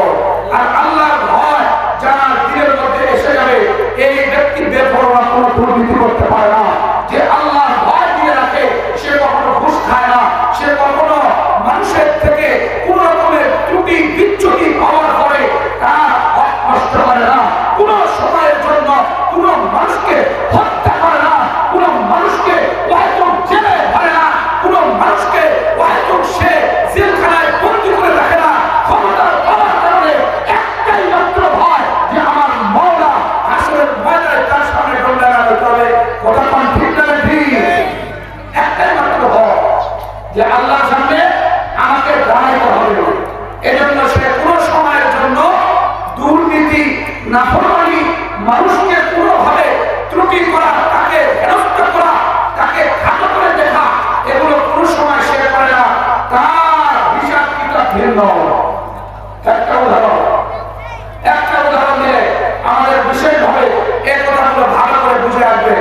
আর আল্লাহর ভয় যার দিলের মধ্যে এসে যাবে, এই ব্যক্তি বেপরোয়া কোনো দুর্নীতি করতে পারে না। যে আল্লাহর ভয় দিয়ে রাখে সে কখনো ঘুষ খায় না, সে কখনো মানুষের থেকে কোন রকমের ত্রুটি বিচ্যুতি পাওয়ার পরে তার হক নষ্ট করে না, কোন সময়ের জন্য কোন মানুষকে হত্যা করে না, কোন মানুষকে হয়তো জেলে ভরে না, কোন মানুষকে হয়তো সে জেলখানায় বন্দী করে রাখে না। ক্ষমতার পাওয়ার কারণে একটাই মাত্র ভয় যে আমার মওলা হাসরের ময়দানে তার সামনে দণ্ডায়মান হতে হবে। কথা কোন ঠিক না ঠিক? একটাই মাত্র ভয় যে আল্লাহর সামনে আমাকে দাঁড়াইতে হবে। এজন্য সে কোন সময়ের জন্য দুর্নীতি, নাফরমানি, মানুষকে কোনোভাবে ত্রুটি করা, তাকে হেনস্থা করা, তাকে খাটো করে দেখা, এগুলো কোন সময় সে করে না। তার হিসাব কিতাব ভিন্ন। একটা উদাহরণ দিলে আমাদের বিশেষভাবে এই কথাগুলো ভালো করে বুঝে আসবে।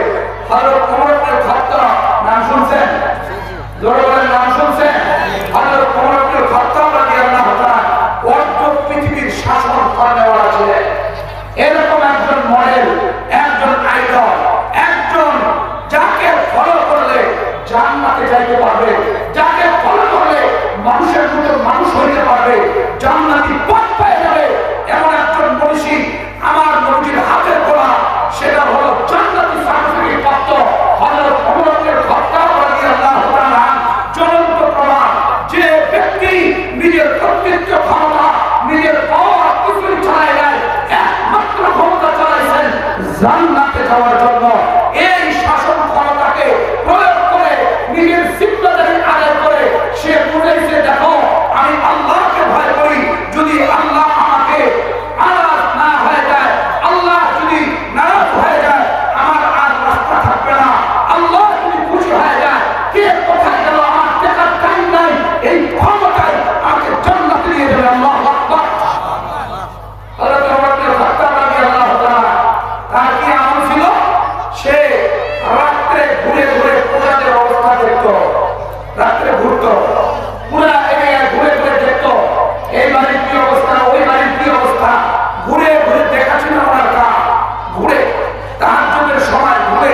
হযরত ওমর ইবনে খাত্তাব নাম শুনছেন? জোরে বলেন, নাম শুনছেন? রাত্রে ঘুরতো, পুরা এরিয়ায় ঘুরে ঘুরে দেখতো এই বাড়ির কি অবস্থা, ওই বাড়ির কি অবস্থা, ঘুরে ঘুরে দেখাছিল ওনার কাজ, ঘুরে তাহাজ্জুদের সময় ঘুরে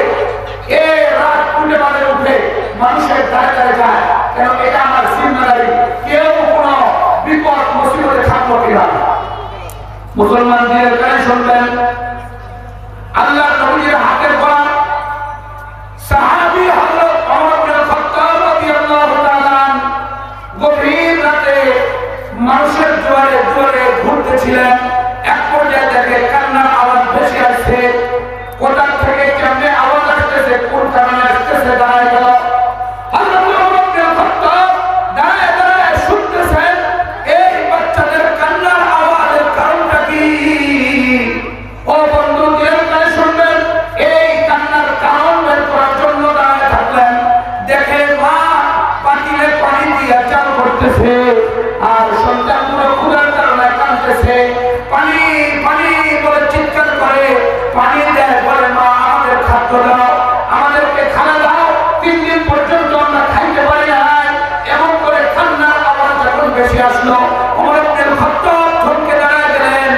এ রাত 2টা বাজে উঠে মানুষের দ্বারে দ্বারে যায়, কেন এটা আমার জিম্মাদারি, কেউ কোনো বিপদ মুসিবতে থাকবো কিনা। মুসলমানদের কানে শুনবেন আল্লাহর নবীর হাতের গোলাম সাহাবী হযরত ওমর ইবনে খাত্তাব রাদিয়াল্লাহু তাআলা গভীর রাতে মানুষের জোয়ারে জোরে ঘুরতেছিলেন। এক পর্যায়ে দেখে কান্নার আওয়াজ ভেসে আসছে, কোথা থেকে কেমনে আওয়াজ আসতেছে, কোন কারণে আসতেছে, দাঁড়ায় গেল। হযরত ওমর ইবনে খাত্তাব দাঁড়ায় দাঁড়ায় শুনতেছেন এই বাচ্চাদের কান্নার আওয়াজের কারণটা কি। ও বন্ধু দিলের কানে শুনবেন, এই কান্নার কারণ বের করার জন্য দাঁড়ায় থাকলেন। দেখে মা পাতিলে পানি দিয়ে চাল করতেছে আর সন্তানগুলো ক্ষুধার কারণে কাঁদতেছে, পানি পানি বলে চিৎকার করে, পানি দেয়, বলে মা আমাদের খাদ্য দাও, আমাদেরকে খানা দাও, 3 দিন পর্যন্ত আমরা খাইতে পারি নাই। এমন করে কান্নার আওয়াজ যখন বেশি আসলো, ওমর ইবনে খাত্তাব থমকে দাঁড়ায় গেলেন।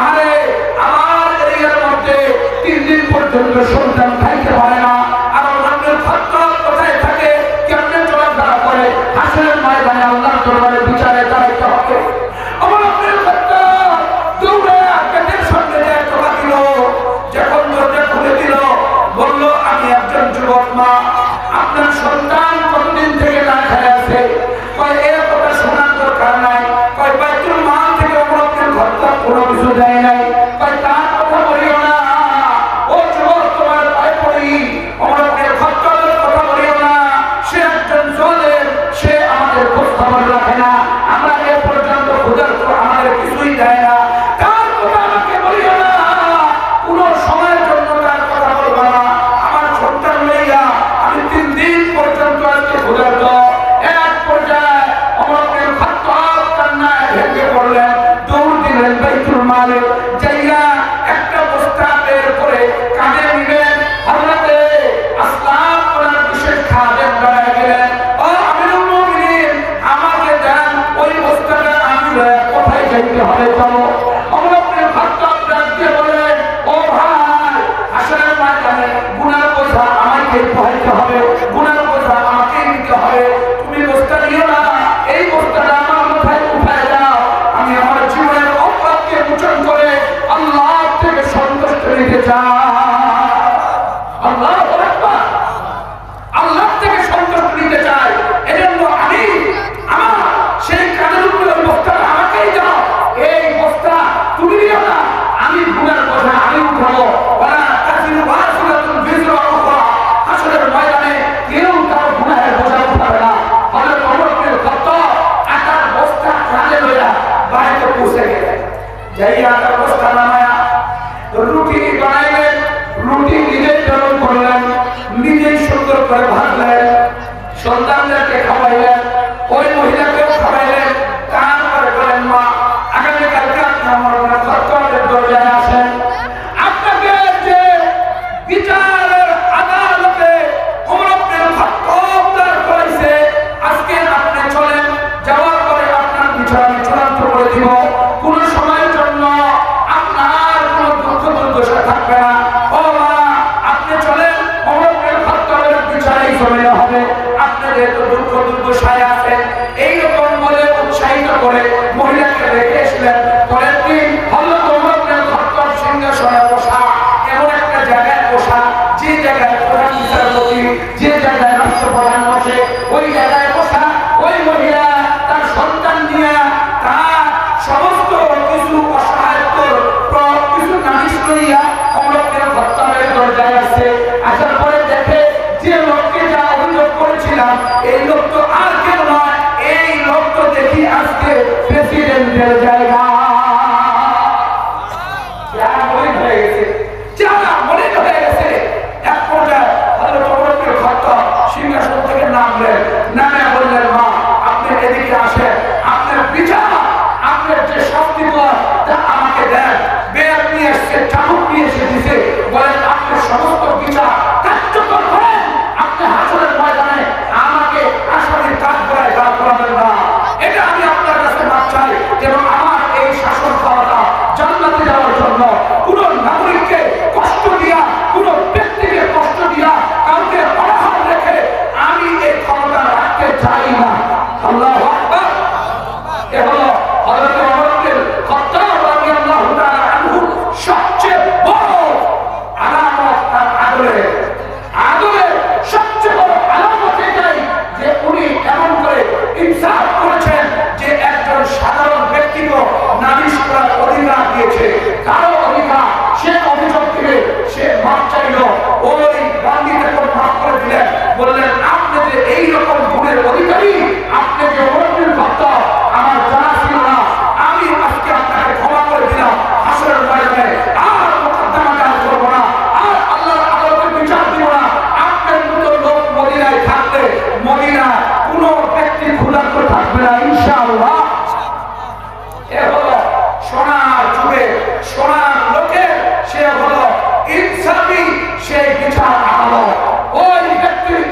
আরে আমার এরিয়ার মধ্যে 3 দিন পর্যন্ত সন্তান খাইতে পারে না, আর ওমর ইবনে খাত্তাব কোথায় থাকে, কেমনে চলাফেরা করে, হাসরের ময়দানে আল্লাহর দরবারে বিচারে দাঁড়াইতে হবে। ওমর ইবনে খাত্তাব দৌড়ে গেটের সামনে যায়, টোকা দিল। যখন দরজা খুলে দিল, বলল আমি একজন যুবক মা, আপনার সন্তান কতদিন থেকে না খেয়ে আছে। কয় এর কথা শোনার দরকার নাই, কয় বাইতুল মাল থেকে ওমর ইবনে খাত্তাব কোনো কিছু দেয় নাই, কয় তার কথা বলিও না। ও যুবক তোমার পায়ে পড়ি, ওমর ইবনে খাত্তাবের কথা বলিও না, সে একজন জালেম, সে আমাদের খোঁজ খবর রাখে না, আমরা এ পর্যন্ত ক্ষুধার্ত, আমাদের কিছুই দেয় না, তার কথা আমাকে বলিও না, কোনো সময়ের জন্য তার কথা বলবো না। আমার সন্তান লইয়া আমি 3 দিন পর্যন্ত আজকে ক্ষুধার্ত। এক পর্যায়ে ওমর ইবনে খাত্তাব কান্নায় ভেঙে পড়লেন, দৌড় দিলেন বাইতুল মালে, যাইয়া একটা বস্তা বের করে কাঁধে নিলেন। হযরতে আসলাম ওনার বিশেষ খাদেম দাঁড়ায় গেলেন, ও আমিরুল মুমিনিন আমাকে দেন ওই বস্তাটা, আমি কোথায় যাইতে হবে চলো। ওমর ইবনে খাত্তাব ডাক দিয়ে বললেন, ও ভাই, হাসরের ময়দানে গুনার বোঝা আমাকে বহাইতে হবে, গুনার বোঝা আমাকে নিতে হবে, তুমি বস্তা নিও না, এই বস্তাটা আমার মাথায় উঠায় দাও, আমি আমার জীবনের অপরাধকে মোচন করে আল্লাহ থেকে সন্তুষ্ট নিতে চাই। আল্লাহু আকবার, আল্লাহ থেকে সন্তুষ্ট নিতে চাই, এজন্য আমি আমার সেই কানের উপরে ওই বস্তাটা আমাকেই দাও, এই বস্তা তুমি নিও না, আমি গুনার বোঝা আমি উঠাবো। ওয়ালা তাজিরু ওয়াজিরাতুন বিজরা উখরা, হাসরের ময়দানে কেউ তার গুনাহের বোঝা উঠাবে না। হযরত ওমর ইবনে খাত্তাব আটার বস্তা কাঁধে লইয়া বাড়িতে পৌঁছে গেলেন। যাইয়া আটার বস্তা নামায়া রুটি বানাইলেন, রুটি নিজেই গরম করলেন, নিজেই সুন্দর করে ভাজলেন, সন্তানদেরকে খাওয়াইলেন, ওই মহিলাকেও খাওয়াইলেন। তারপরে বলেন মা আগামীকালকে আপনি আমার খাত্তাবের দরজায় আসেন, আপনাকে যে বিচারের আদালতে ওমর ইবনে খাত্তাব দাঁড় করাইছে, আজকে আপনি চলেন, যাওয়ার পরে আপনার বিচার আমি চূড়ান্ত করে দিব, কোন সময়ের জন্য আপনার কোনো দুঃখ দুর্দশা থাকবে না। ও মা আপনি চলেন, ওমর ইবনে খাত্তাবের বিচারেই চলে হবে, আপনি যেহেতু দুঃখ দুর্দশায় আছেন, এইরকম বলে উৎসাহিত করে মহিলাকে রেখে এসলেন। পরের দিন হযরত ওমর ইবনে খাত্তাব সিংহাসনে বসা, এমন একটা জায়গায় বসা যে জায়গায় প্রধান বিচারপতি, যে জায়গায় রাষ্ট্রপ্রধান বসে, ওই জায়গায় বসা ওই মহিলা তার সন্তান নিয়ে তার সমস্ত কিছু অসহায়ত্ব কিছু নালিশ লইয়া ওমর ইবনে খাত্তাবের দরজায় আসছে। আসার পরে দেখে যে লোককে যা অভিযোগ করেছিলাম, এই লোক তো আর কেউ নয়, এই লোক তো দেখি আজকে প্রেসিডেন্টের জায়গা। যারা মলিন হয়ে গেছে, যারা মলিন হয়ে গেছে। এক পর্যায়ে হযরত ওমর ইবনে খাত্তাব সিংহাসন থেকে নামলেন, নামে বললেন মা আপনি এদিকে আসেন, আপনার বিচার, আপনার যে শাস্তি তা আমাকে দেন। বেয়াত নিয়ে এসছে, চাবুক নিয়ে এসে দিছে, বলেন আপনার সমস্ত বিচার কার্যকর করেন, আপনি হাসরের ময়দানে আমাকে আসামির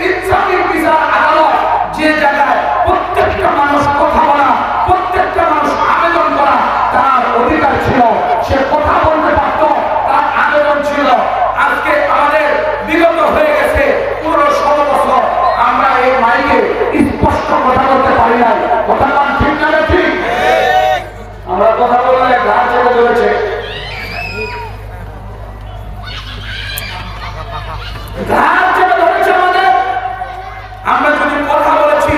ইনসাফি বিচার আদালত যে জায়গায় প্রত্যেকটা মানুষ কথা বলা, প্রত্যেকটা মানুষ আবেদন করা তার অধিকার ছিল, সে কথা বলতে পারত, তার আবেদন ছিল। আজকে আমাদের বিগত হয়ে গেছে 15-16 বছর, আমরা এই মাইকে স্পষ্ট কথা বলতে পারি না। কথা বল ঠিক না ঠিক? আমরা কথা বললে ঘাড় চেপে ধরেছে, ঘাড় চেপে ধরেছে আমাদের। আমরা যদি কথা বলেছি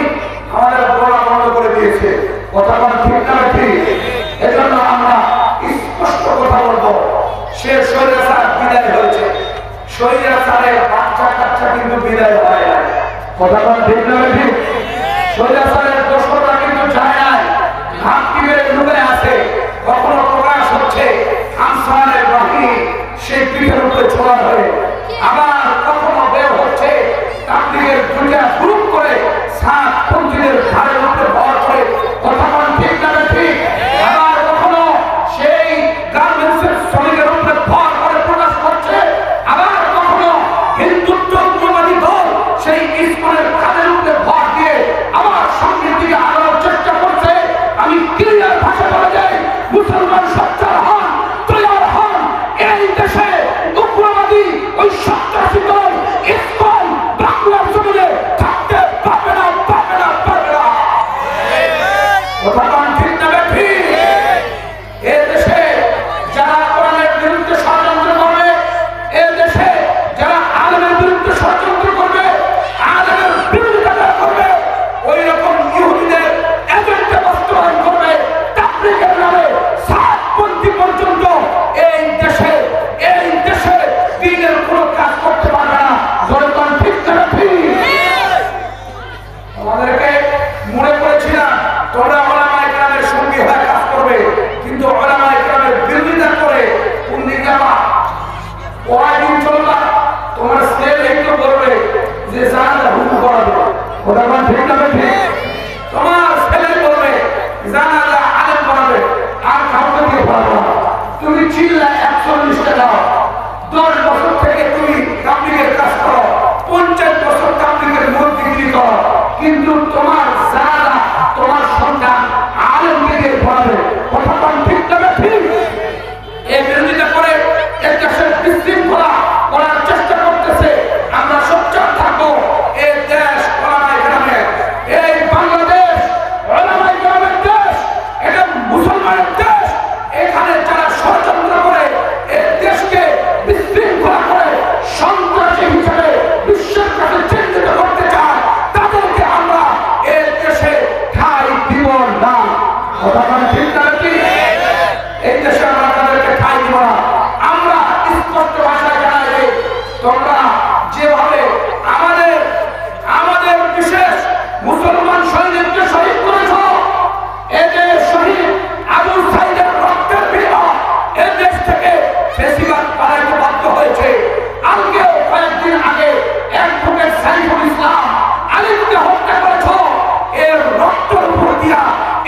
আমাদের বলা বন্ধ করে দিয়েছে। কথা বল ঠিক না ঠিক? এজন্য আমরা স্পষ্ট কথা বলবো। সে স্বৈরাচার বিদায় হয়েছে, স্বৈরাচারের বাচ্চা কাচ্চা কিন্তু বিদায় হয় না। কথা বল ঠিক না ঠিক? স্বৈরাচারের দোষরা কিন্তু যায় নাই, ঘাপটি মেরে ঢুকে আছে। কখনো প্রকাশ হচ্ছে আনসারের বাহিনী সেই পিঠের উপরে ছোড়া ধরে, আবার কখনো বের হচ্ছে তাবলীগের দুইটা গ্রুপ করে সাতপন্থীদের ঘাড়ের উপরে ভর করে। কথা বল ঠিক না ঠিক? আবার কখনো সেই গার্মেন্টসের শ্রমিকের উপরে ভর করে প্রকাশ করছে, আবার কখনো হিন্দুত্ব উগ্রবাদী দল সেই ইসলামের কাঁধের উপরে ভর দিয়ে আবার সামনের দিকে আগানোর চেষ্টা করছে। আমি ক্লিয়ার ভাষা বলে যাই, মুসলমান সচ্চার হন, তৈয়ার হন, এই দেশে উগ্রবাদী ওই সন্ত্রাসী দল ইসলাম বাংলার জমিনে থাকতে পারবে না, পারবে না, পারবে না। কথা বল ঠিক না ঠিক? এ দেশে যারা কোরআনের বিরুদ্ধে ষড়যন্ত্র করবে, এ দেশে যারা আলেমের বিরুদ্ধে ষড়যন্ত্র করবে, আলেমের বিরোধিতা করবে, ওই রকম ইহুদিদের এজেন্ডা বাস্তবায়ন করবে তাবলীগের নামে সাতপন্থী পর্যন্ত এই দেশে দ্বীনের কোনো কাজ করতে পারবে না। জনগণ ঠিক না ঠিক? আমাদেরকে মনে করেছিলাম তোমরা ওলামায়ে কেরামের সঙ্গী হয়ে কাজ করবে, কিন্তু ওলামায়ে কেরামের বিরোধিতা করে কোন দিকে যাবা? কয়দিন চলবা? তোমার সেল একটু বলবে যে জানাজা হুকুম করা দেবে। ওটা কোন ঠিক না ঠিক? তোমার ছেলে বলবে জানাজা আলেম করাবে, আর কাউকে দিয়ে করাবে না। তুমি চিল্লা 140টা দাও, 10 বছর থেকে তুমি তাবলীগের কাজ করো, 50 বছর তাবলীগের মুরব্বি করো, কিন্তু তোমার জানাজা তোমার সন্তান আলেমকে দিয়ে করাবে। কথা কোন ঠিক না ঠিক? এই বিরোধিতা করে এই দেশের বিশৃঙ্খলা করার চেষ্টা করতেছে। আমরা সোচ্চার থাকবো। এই দেশ ওলামায়ে কেরামের, এই বাংলাদেশ ওলামায়ে কেরামের দেশ, এটা মুসলমানের দেশ। এখানে যারা ষড়যন্ত্র করে এই দেশকে বিশৃঙ্খলা করে সন্ত্রাসী হিসেবে বিশ্বের কাছে চিহ্নিত করতে চায়, তাদেরকে আমরা এই দেশে ঠাঁই দিব না। কথা বলেন ঠিক না ঠিক? এই দেশে আমরা তাদেরকে ঠাঁই দিব না। আমরা স্পষ্ট ভাষায় জানাই যে তোমরা যেভাবে আমাদের বিশেষ মুসলমান সৈনিককে শহীদ করেছ, এদের শহীদ আবু সাইদের রক্তের বিনিময়ে এ দেশ থেকে বেশিরভাগ পালাইতে বাধ্য হয়েছে। আজকেও কয়েকদিন আগে অ্যাডভোকেট সাইফুল ইসলাম আলিমকে হত্যা করেছ, এর রক্তের উপর দিয়া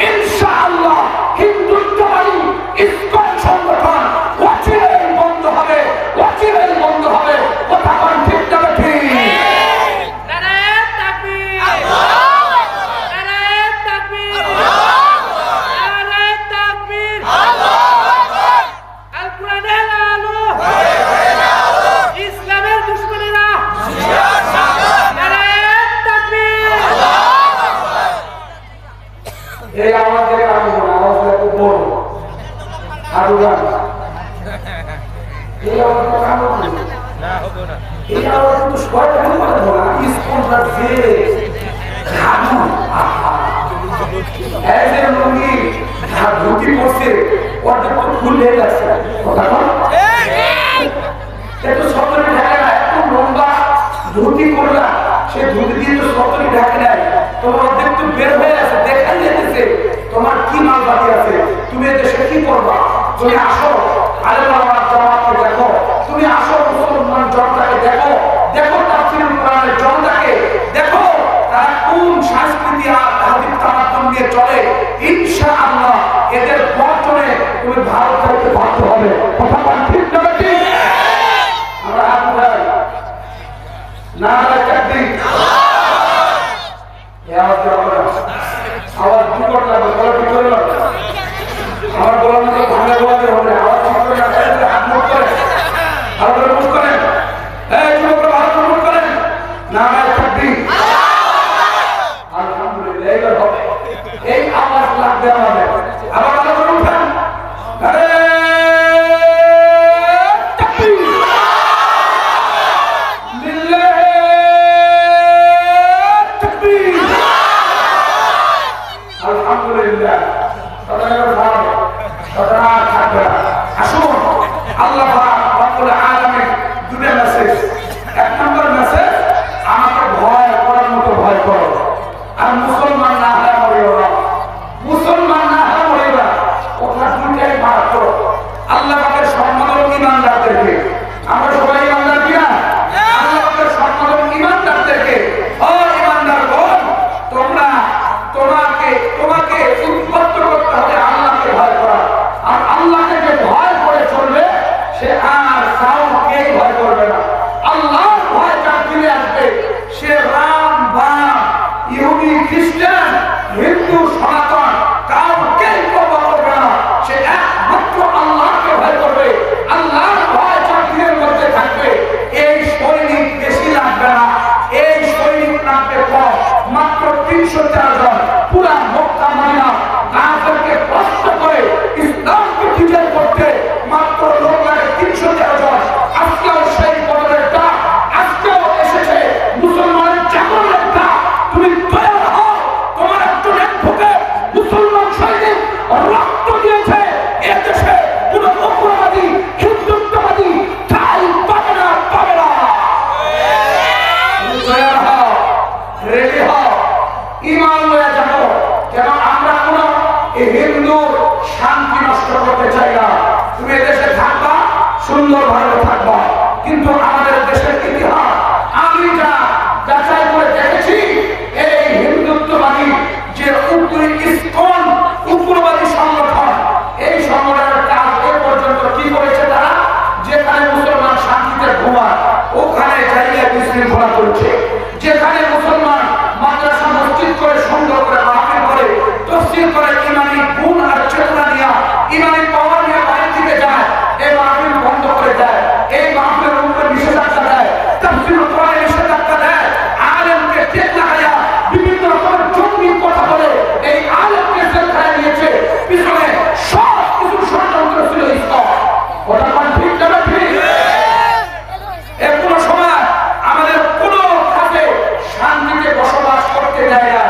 ইনশাআল্লাহ হিন্দুত্ববাদী ইসকন সংগঠন অচিরেই বন্ধ হবে, অচিরেই বন্ধ হবে। কথা বল ঠিক না ঠিক? নারায়ে তাকবীর, আল্লাহু আকবার, নারায়ে তাকবীর, আল্লাহু আকবার, নারায়ে তাকবীর, আল্লাহু আকবার। আল কোরআনের আলো, ইসলামের দুশমনেরা নারায়ে তাকবীর, আল্লাহু আকবার। এই আওয়াজের কারণে আওয়াজটা একটু বড় আরো গান, এই আওয়াজটা কারণ না হবো না। এই আওয়াজ তো সবাই বলে না, স্পন্সর যে খাবো এজে লুঙ্গি আর ধুতি পরছে, ওটা তো খুলে যাচ্ছে। কথা বল একটু সতরি ঢাকে না, একটু লম্বা ধুতি করলা, সে ধুতি দিয়ে তো সতরি ঢাকে নাই, তোমার অর্ধেক তো বের হয়ে আছে, দেখাই যেতেছে তোমার কি মাল বাকি আছে। তুমি দেশে কি করবা? তুমি আসো আলেম ওলামার জামাতকে দেখো, তুমি আসো মুসলমান জনতাকে দেখো, দেখো তাফসীরুল কোরআনের জনতাকে দেখো, তারা কোন সংস্কৃতি আর তাহদিব তামাদ্দুন নিয়ে চলে। ইনশাআল্লাহ এদের বর্তমানে তুমি ভারত থাকতে বাধ্য হবে। কথা বল ঠিক না ঠিক? আমরা হাত উঠাই, নারায়ে তাকবীর। আওয়াজ দেওয়া হবে না। আওয়াজ কি করতে হবে? গলা ঠিক করে নাও। আমার গলা মতো ভাঙা গলাতে হবে। আওয়াজ ঠিক করে না, তাহলে হাত মুখ করে ভালো করে মুখ করেন। এই যুবকরা ভালো করে মুখ করেন। নারায়ে তাকবীর। আলহামদুলিল্লাহ, এইবার হবে। এই আওয়াজ লাগবে আমাদের। আবার ভালো করে উঠেন। আলহামদুলিল্লাহ, আসুন আল্লাহ রব্বুল আলামিন দুটো মেসেজ। এক নম্বর মেসেজ, আমাকে ভয় করার মতো ভয় করো, আর মুসলমান না হয় মরিও না। মুসলমান না হয় মরিও না, ওটা দুটাই বার করো। আল্লাহ পাকের সম্মান ইমানদারদেরকে, আমরা সবাই ইমানদার কিনা? আল্লাহ পাকের সম্মান ইমানদারদেরকে, ও ইমানদারগণ, তোমরা তোমাকে উদ্বুদ্ধ করতে হবে আল্লাহকে ভয় করা। আর আল্লাহকে যে ভয় করে চলবে সে আর কাউকেই ভয় করবে না। আল্লাহর ভয় যার দিলে আসবে সে রাম বাম ইহুদি খ্রিস্টান হিন্দু সনাতন কাউকেই পরোয়া করবে না। সে একমাত্র আল্লাহকে ভয় করবে। আল্লাহর ভয় যার দিলের মধ্যে থাকবে, এই সৈনিক বেশি লাগবে না, এই সৈনিক লাগবে কম, মাত্র 304 জন। পুরা মক্কা মদিনা কাফেরকে প্রশ্ন করে ইসলামকে বিজয় করতে মাত্র লোক লাগে 313 জন। আজকেও সেই বদরের ডাক আজকেও এসেছে, মুসলমানের জাগরণের ডাক। তুমি তৈরি হও, তোমার একজন অ্যাডভোকেট মুসলমান সৈনিক রক্ত দিয়েছে। এ দেশে কোন উগ্রবাদী হিন্দুত্ববাদী ঠাঁই পাবে না, পাবে না। তৈরি হও, রেডি হও, ইমান লয়ে যাবো। যেন আমরা কোন হিন্দুর শান্তি নষ্ট করতে চাই না। তুমি এদেশে থাকবা, সুন্দরভাবে থাকবা, কিন্তু আমাদের দেশের ইতিহাস আমি যা যাচাই করে দেখেছি, এই হিন্দুত্ববাদী যে ইসকন উগ্রবাদী সংগঠন, এই সংগঠনের কাজ এ পর্যন্ত কি করেছে তারা? যেখানে মুসলমান শান্তিতে ঘুমায় ওখানে জায়গায় বিশৃঙ্খলা করছে। যেখানে মুসলমান মাদ্রাসা মসজিদ করে সুন্দর করে মাহফিল করে তফসির করে ইমানি গুণ আর চেতনা নিয়ে ইমানি পাওয়ার নিয়ে বাড়ি থেকে যায়, এই মাহফিল বন্ধ করে দেয়, এই মাহফিলের উপরে নিষেধাজ্ঞা দেয়, তফসির কোরআনে নিষেধাজ্ঞা দেয়, আলেমকে জেল লাগাইয়া বিভিন্ন রকমের জঙ্গি কথা বলে এই আলেমকে জেলখানায় নিয়েছে। পিছনে সব কিছু ষড়যন্ত্র ছিল ইসলাম। ওটা কোন ঠিক না ঠিক? এর কোনো সময় আমাদের কোনো কাজে শান্তিতে বসবাস করতে দেয় না।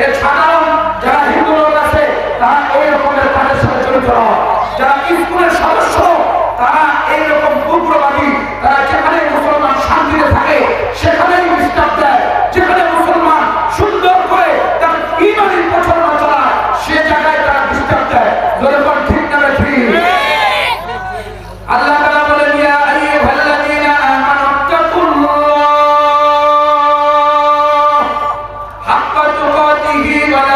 এর সাধারণ যারা হিন্দু লোক আছে তারা ওই রকমের কাজের সাথে জড়িত নয়। যারা স্কুলের সদস্য তারা এইরকম উগ্রবাদী, তারা যেখানে মুসলমান শান্তিতে থাকে সেখানেই ডিস্টার্ব দেয়। যেখানে মুসলমান সুন্দর করে তার ইমানি প্রচারণা চালায় সে জায়গায় তারা ডিস্টার্ব দেয়। যখন ঠিক না ঠিক? আল্লাহ তাআলা বলেন, ইয়া আইয়ুহাল্লাযীনা আমানু তাকুল্লাহ হাক্কা তুকাতিহি ওয়া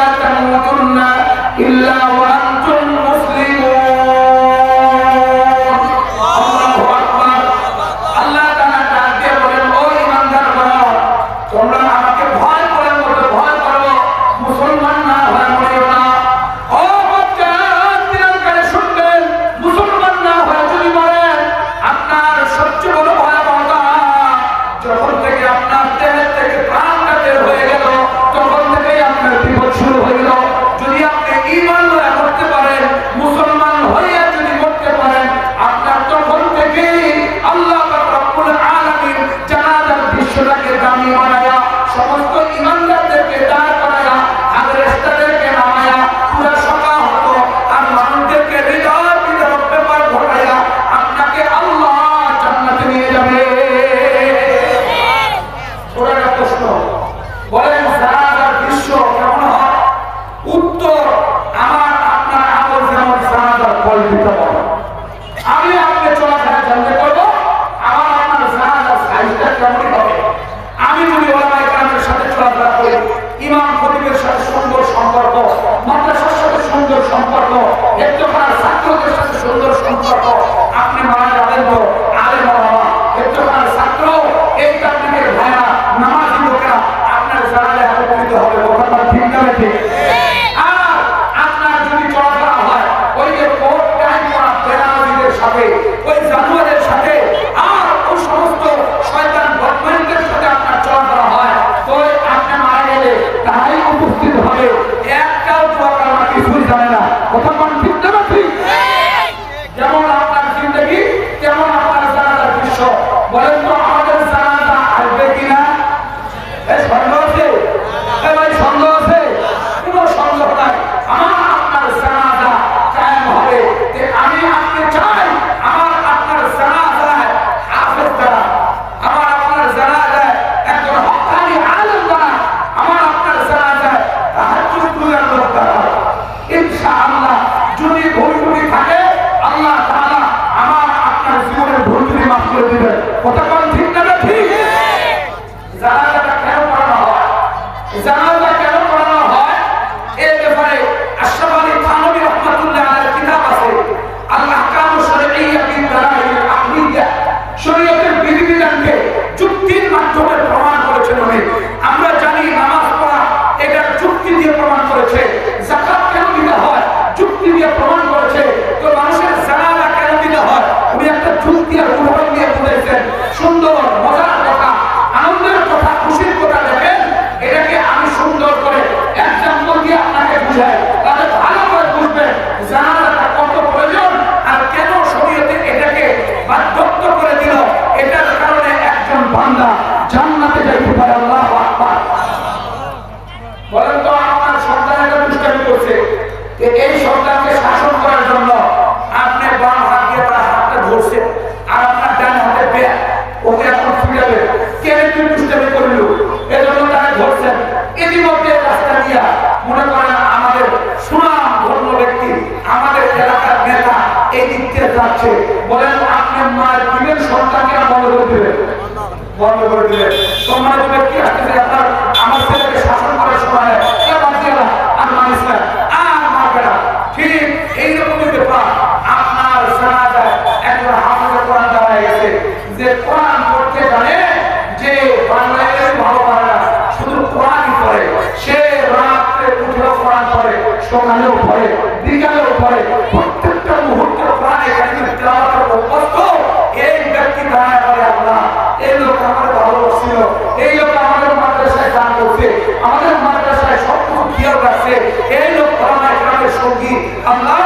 জানাজা কেন পড়ানো হয় এই ব্যাপারে আশরাফ আলী থানভী রাহমাতুল্লাহ আলাইহির কিতাব আছে, আল আহকামুশ শারঈয়্যা ফি দালাইল আকলিয়্যা, শরীয়তের বিধিবিধানকে যুক্তির মাধ্যমে প্রমাণ করেছেন উনি। আমরা জানি নামাজ পড়া এটা যুক্তি দিয়ে প্রমাণ করেছে, যাকাত কেন দিতে হয় যুক্তি দিয়ে প্রমাণ করেছে, তো মানুষের জানাজা কেন দিতে হয় উনি একটা যুক্তি আর উদাহরণ দিয়ে বুঝাইছেন। সুন্দর মজার কথা, আনন্দের কথা, খুশির কথা দেখেন, এটাকে আমি সুন্দর করে এক্সাম্পল দিয়ে আপনাকে বুঝাই, তাহলে ভালো করে বুঝবেন জানাজাটা কত প্রয়োজন আর কেন শরীয়তে এটাকে বাধ্যত্ব করে দিল। এটার কারণে একজন বান্দা জান্নাতে যাইতে পারে। আল্লাহু আকবার। বলেন তো আপনার সন্তান একটা দুষ্টামি করছে, এই সন্তানকে শাসন করার জন্য আপনি বাম হাত দিয়ে তার হাতটা ধরছেন আর আপনার ডান হাতে ব্যাগ, ওকে এখন ফিরাবে কেন তুই দুষ্টামি করল, এজন্য তাকে ধরছেন। ইতিমধ্যে রাস্তা দিয়া মনে করেন আমাদের সুনাম ধন্য ব্যক্তি, আমাদের এলাকার নেতা এই দিক দিয়ে যাচ্ছে, বলেন আপনি মার দিবেন সন্তানকে বন্ধ করে দিবেন, বন্ধ করে দিলেন। সম্মানিত ব্যক্তি আসতেছে আপনার আমার ছেলেকে শাসন করার সময় আর মানিস না আর মারবে না, ঠিক এইরকমই ব্যাপার। আপনার জানাজায় একজন হাফেজে কোরআন দাঁড়ায় গেছে, যে কোরআন পড়তে জানে, যে বাংলায় ভালো পারে না, শুধু কোরআনই পড়ে, সে রাত্রে উঠেও কোরআন পড়ে, সকালেও পড়ে, বিকালেও পড়ে, প্রত্যেকটা মুহূর্তে কোরআনে কারিমের তেলাওয়াতের অভ্যস্ত। এই ব্যক্তি দাঁড়ায় বলে আল্লাহ এই লোক আমাদের ভালোবাসছিল, এই লোক আমাদের মাদ্রাসায় দান করছে, আমাদের মাদ্রাসায় সবকিছু খেয়াল রাখছে, এই লোক কোরআনের গ্রামের সঙ্গী, আল্লাহ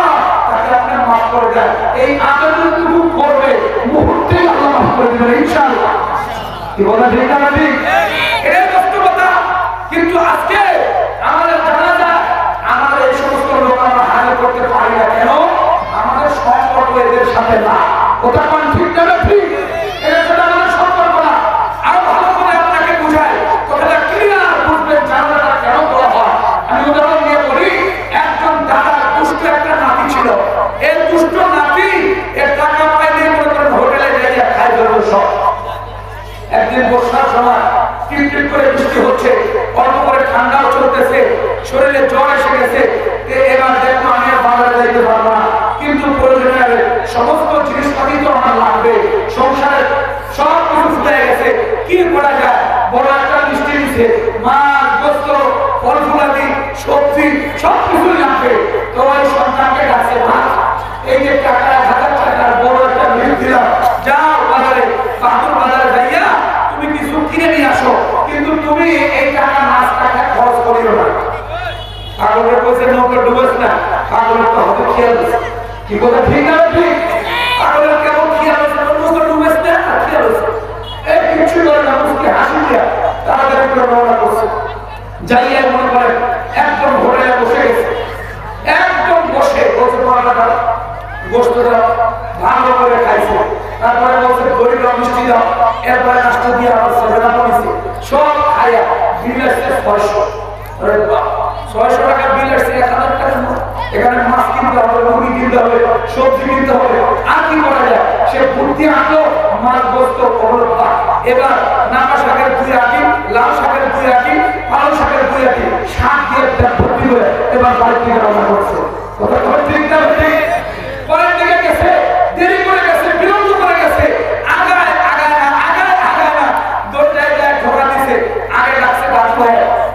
তাকে আপনি মাফ করে দেন। এই আবেদনটুকু করবে মুহূর্তেই আল্লাহ মাফ করে দেবেন ইনশাআল্লাহ। কি বলা ঠিক না ঠিক? এটাই বাস্তবতা। কিন্তু আজকে আমাদের জানাজা আমাদের এই সমস্ত লোক আমরা হাজির করতে পারি না কেন? আমাদের সম্পর্ক এদের সাথে না। ওটা কোন ঠিক না ঠিক? এর সাথে আমাদের সম্পর্ক না। আরো ভালো করে আপনাকে বুঝাই, কথাটা ক্লিয়ার বুঝবেন জানাজাটা কেন করা হয়। আমি উদাহরণ দিয়ে বলি, একজন দাদার দুষ্ট একটা নাতি ছিল, এই দুষ্ট নাতি এর টাকা পাইলে মনে করেন হোটেলে যাইয়া খাই ফেলবে সব। একদিন বর্ষার সময় টিপ করে বৃষ্টি হচ্ছে, অল্প করে ঠান্ডাও চলতেছে, শরীরে জ্বর এসে গেছে, এবার দেখো আমি আর বাজারে যাইতে পারবো না, কিন্তু প্রয়োজনে সমস্ত জিনিসপাতি তো আমার লাগবে, সংসারের সব কিছু ফুটে গেছে, কি করা যায়? বড় একটা মিষ্টি দিছে, মাছ, গোস্ত, ফল ফুলাদি, সবজি সব কিছুই লাগবে। তো ওই সন্তানকে ডাকছে, মা এই যে টাকা 1000 টাকার বড় একটা লিস্ট দিলাম, যাও বাজারে, বাহাদুর বাজারে যাইয়া তুমি কিছু কিনে নিয়ে আসো, কিন্তু তুমি এই টাকা মাছ টাকা খরচ করিও না। পাগলের কইছে নৌকা ডুবেছ না, পাগলের তো হতে খেয়াল আছে। কি কথা ঠিক না ঠিক? পাগলের কেমন খেয়াল আছে, নৌকা ডুবেছ না আর খেয়াল আছে, এই কিছু করে না, মুখে হাসি দিয়া তাড়াতাড়ি করে রওনা করছে। যাইয়া মনে করেন একদম হোটেলে বসে গেছে, একদম বসে বসে পড়াটা গোস্তটা ভালো করে খাইছে, তারপরে বলছে দই দাও, মিষ্টি দাও, এরপরে নাস্তা দিয়ে আমার সেজনা পড়েছে, সব খাইয়া বিল আসছে 600। 600 টাকা বিল আসছে 1000 টাকা। এখানে মাছ কিনতে হবে, মুরগি কিনতে হবে, সবজি কিনতে হবে, আর কি করা যায়? সে বুদ্ধি আনলো, মাছ গোস্ত করলো। এবার নাপা শাকের 2 আটি, লাল শাকের 2 আটি, পালং শাকের 2 আটি, শাক দিয়ে ভর্তি করে এবার বাড়ি থেকে রওনা করছে। কথা কথা ঠিক না ঠিক? পরের দিকে গেছে, দেরি করে গেছে, বিলম্ব করে গেছে, আগায় না, দরজায় যায় ঢোকা দিছে, আগে লাগছে ডাকলো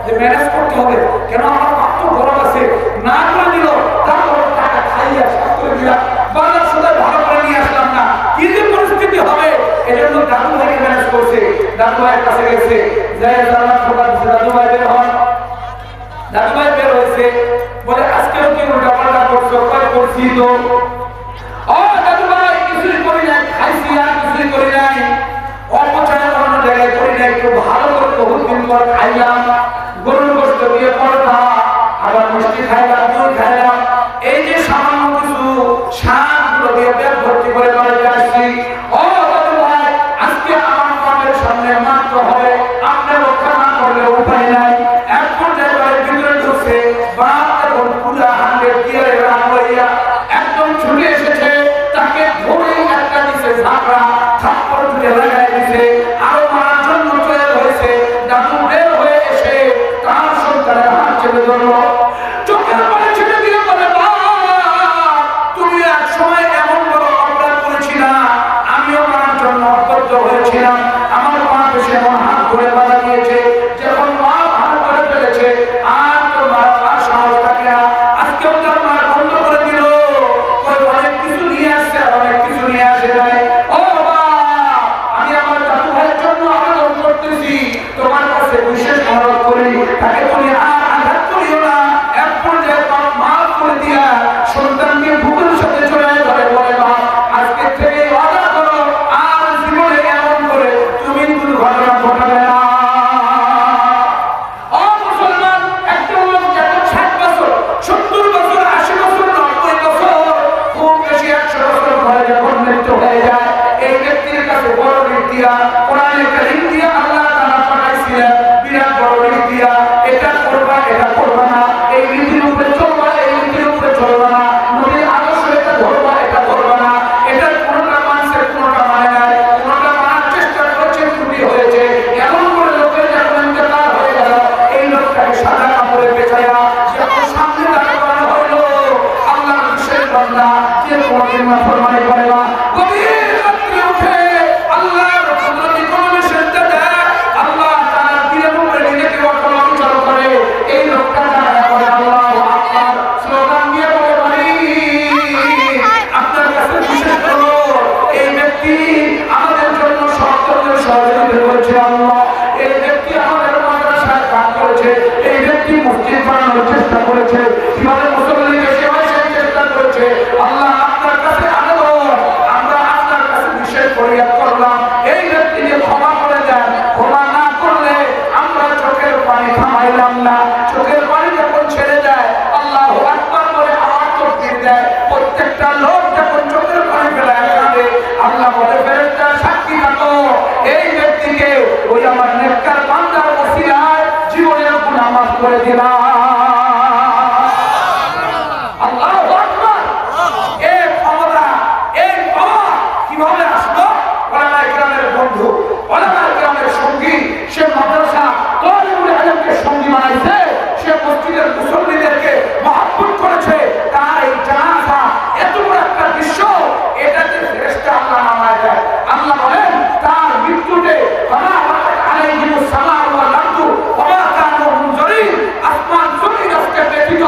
যে ম্যানেজ করতে হবে, কেন আমার মাত্র গরম আছে, না করে দিল, তারপর টাকা খাইয়া শেষ করে দিলাম, বাজার সদায় ভালো করে নিয়ে আসলাম না, কি যে পরিস্থিতি হবে, এজন্য দাদু ভাইকে ম্যানেজ করছে। দাদু ভাইয়ের কাছে গেছে, যাই জানার ঢোকা দিচ্ছে, দাদু ভাই বের হন। দাদু ভাই বের হয়েছে, বলে আজকেও কি উল্টাপাল্টা করছো? কয় করছি তো। ও দাদু ভাই কিছুই করি নাই, খাইছি আর কিছুই করি নাই, অপচয় করানোর জায়গায় করি নাই, একটু ভালো করে বহুত দিন পর খাইলাম, গরুর গোস্ত দিয়ে পরোটা, আবার মিষ্টি খাইলাম, দই খাইলাম, এই যে সামান্য কিছু শাকগুলো দিয়ে পেট ভর্তি করে বাড়িতে আসছি। ও দাদু ভাই আজকে আমার পাপের সামনে মাত্র হবে, আপনি রক্ষা না করলে উপায় নাই। এক পর্যায়ে বাড়ির ভিতরে ঢুকছে, বাপ এখন পুরা 100 দিয়ে রান্না একদম ছুটে এসেছে, তাকে ধরে একটা দিছে ঝাঁকড়া, থাপ্পড় দিয়ে লাগাই দিছে, আরো মারার জন্য তৈরি হয়েছে। দাদু বের হয়ে এসে তার করেছে, এই ব্যক্তি মসজিদ বানানোর চেষ্টা করেছে, কিভাবে মুসল্লিকে সেবা সেই চেষ্টা করেছে। আল্লাহ আপনার কাছে আবেদন, আমরা আপনার কাছে বিশেষ ফরিয়াদ করলাম, এই ব্যক্তিকে ক্ষমা করে দেন। ক্ষমা না করলে আমরা চোখের পানি থামাইলাম না, চোখের পানি যখন ছেড়ে যায় আল্লাহু আকবার বলে আওয়াজ তকবীর দেয়, প্রত্যেকটা লোক যখন চোখের পানি ফেলায় কাঁদে, আল্লাহ বলে ফেরেশতা সাক্ষী থাকো, এই ব্যক্তিকে ওই আমার নেককার বান্দার ওসিলায় জীবনের গুনাহ মাফ করে দিলাম। আল্লাহু আকবার। এই ক্ষমতা, এই পাওয়ার কিভাবে আসলো? ওলামায়ে কেরামের বন্ধু, ওলামায়ে কেরামের সঙ্গী, সে মাদ্রাসা তালিবুল ইলমকে সঙ্গী বানাইছে, সে মসজিদের মুসল্লিদেরকে মহব্বত করেছে, তার এই জানাজা এত বড় একটা দৃশ্য, এটাতে ফেরেশতা আল্লাহ নামায় দেয়। আল্লাহ বলেন তার মৃত্যুতে ওয়া আলাইহিমুস সালামু ওয়াল আরদু ওয়া কানু মুনজিরিন, আসমান জমিন আজকে ব্যতীত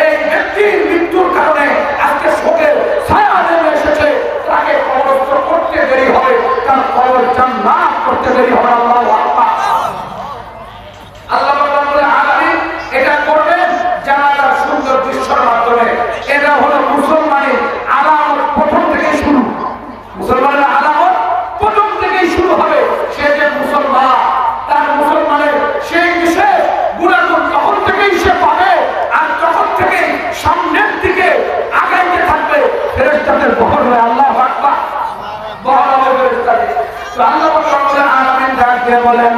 এই ব্যক্তির মৃত্যুর কারণে আজকে শোকের ছায়া নেমে এসেছে, তাকে কবরস্থ করতে দেরি হবে, তার কবর জান্নাত করতে দেরি হবে। আল্লাহু আকবার। আল্লাহ রাব্বুল আলামিন এটা করবেন জানাজার সুন্দর দৃশ্যের মাধ্যমে। এটা হলো মুসলমানের আলামত, প্রথম থেকেই শুরু। মুসলমানের আলামত প্রথম থেকেই শুরু হবে। সে যে মুসলমান, তার মুসলমানের সেই বিশেষ গুণাগুণ তখন থেকেই সে পাবে, আর তখন থেকেই সামনের দিকে আগাইতে থাকবে। ফেরেশতাদের বহর হয়। আল্লাহু আকবার। বহর হবে ফেরেশতাদের। তো আল্লাহ রাব্বুল আলামিন ডাক দিয়ে বলেন,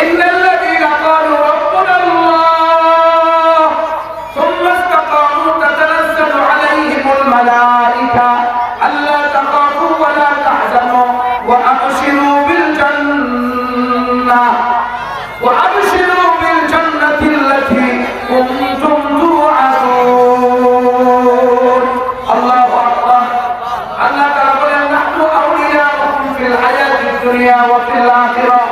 ইন্নাল্লাযীনা ক্বালু রাব্বুনা আল্লাহ সুম্মা ইসতাকামু তাতানাজ্জালু আলাইহিমুল মালায়েকা আল্লা তাখাফু ওয়া লা তাহজানু ওয়া আবশিরু বিল জান্নাহ ওয়া আবশিরু বিল জান্নাতিল্লাতী কুনতুম তুআদুন। আল্লাহু আকবার। আল্লাহ তাআলা বলেন, নাহনু আউলিয়াউকুম ফিল হায়াতিদ দুনিয়া ওয়া ফিল আখিরাহ।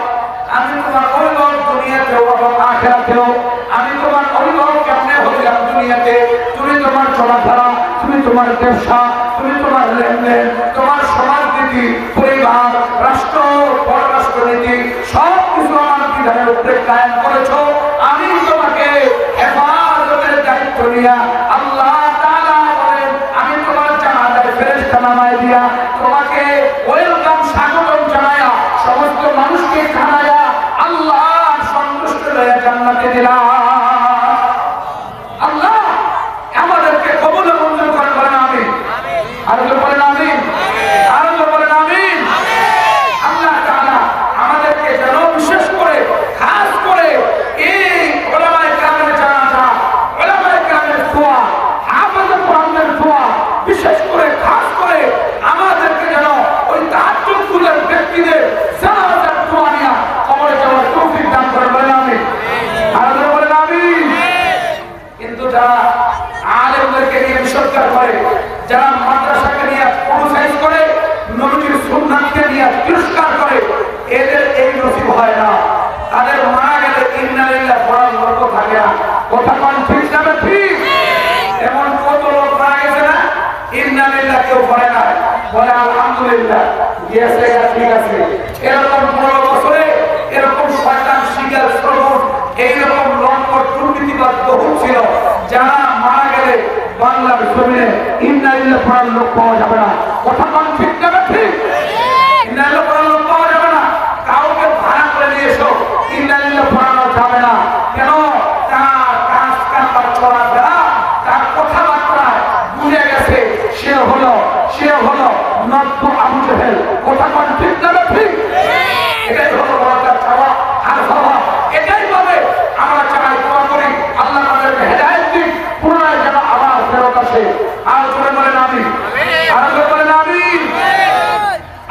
আমি তোমার অভিভাবক দুনিয়াতেও এবং আখিরাতেও। আমি তোমার অভিভাবক কেমনে হইলাম দুনিয়াতে? তুমি তোমার চলাফেরা, তুমি তোমার ব্যবসা, তুমি তোমার লেনদেন, তোমার সমাজনীতি, পরিবার, রাষ্ট্র, পররাষ্ট্রনীতি সব কিছু আমার বিধানের উপরে কায়েম করেছো। আমি তোমাকে হেফাজতের দায়িত্ব নিয়া আল্লাহ তাআলা বলেন, আমি তোমার জানাজায় ফেরেশতা নামায় দিয়া তোমাকে ওয়েলকাম, স্বাগতম জানায়া সমস্ত মানুষকে জানায়া আল্লাহ সন্তুষ্ট হয়ে জান্নাতে দিলাম। আল্লাহ আমাদেরকে কবুল মঞ্জুর করেন, বলেন আমিন। আর বলেন আমিন, আর বলেন আমিন। আল্লাহ তাআলা আমাদেরকে যেন বিশেষ করে, খাস করে এই ওলামায়ে কেরামের জানাজা, ওলামায়ে কেরামের দোয়া, হাফেজে কোরআনের দোয়া, বিশেষ করে খাস করে আমাদেরকে যেন ওই তাহাজ্জুদের ব্যক্তিদের জানাজার দোয়া নিয়া কবরে যাওয়ার তৌফিক দান করেন, বলেন আমিন। আর বলেন আমিন। কিন্তু যারা আলেমদেরকে নিয়ে বিসর্জন করে, যারা মাদ্রাসাকে নিয়ে ক্রিটিসাইজ করে, নবীর সুন্নাতকে নিয়ে তিরস্কার করে, এদের এই নসিব হয় না। তাদের মারা গেলে ইন্না লিল্লাহি পড়ার লোক থাকে না। কথা কোন ঠিক যাবে? ঠিক। এমন কত লোক মারা গেছে না, ইন্না লিল্লাহি কেউ পড়ে না, বলে আলহামদুলিল্লাহ গেছে, ঠিক আছে। এরকম 15 বছরে এরকম শয়তান, শিগাল, শ্রবণ, এইরকম লম্পট দুর্নীতিবাদ বহু ছিল, যারা মারা গেলে বাংলার জমিনে ইন্না লিল্লাহি পড়ার লোক পাওয়া যাবে না। কথা কোন ঠিক যাবে? ঠিক। ইন্না লিল্লাহি পড়ার লোক পাওয়া যাবে না। কাউকে ভাড়া করে নিয়ে এসো, ইন্না লিল্লাহি পড়ানো যাবে না। কেন? তার কাজ কারবার চলাফেরা, তার কথাবার্তায় বুঝে গেছে সে হলো নব্য আবু জেহেল। কথা কোন ঠিক যাবে? ঠিক। এটাই হলো বড়টার চাওয়া আর হওয়া। এটাই ভাবে আমরা চাই, দোয়া করি আল্লাহ আমাদেরকে হেদায়েত দিন, পুনরায় যেন আবার ফেরত আসে। আর জোরে বলেন আমিন, আর জোরে বলেন আমিন।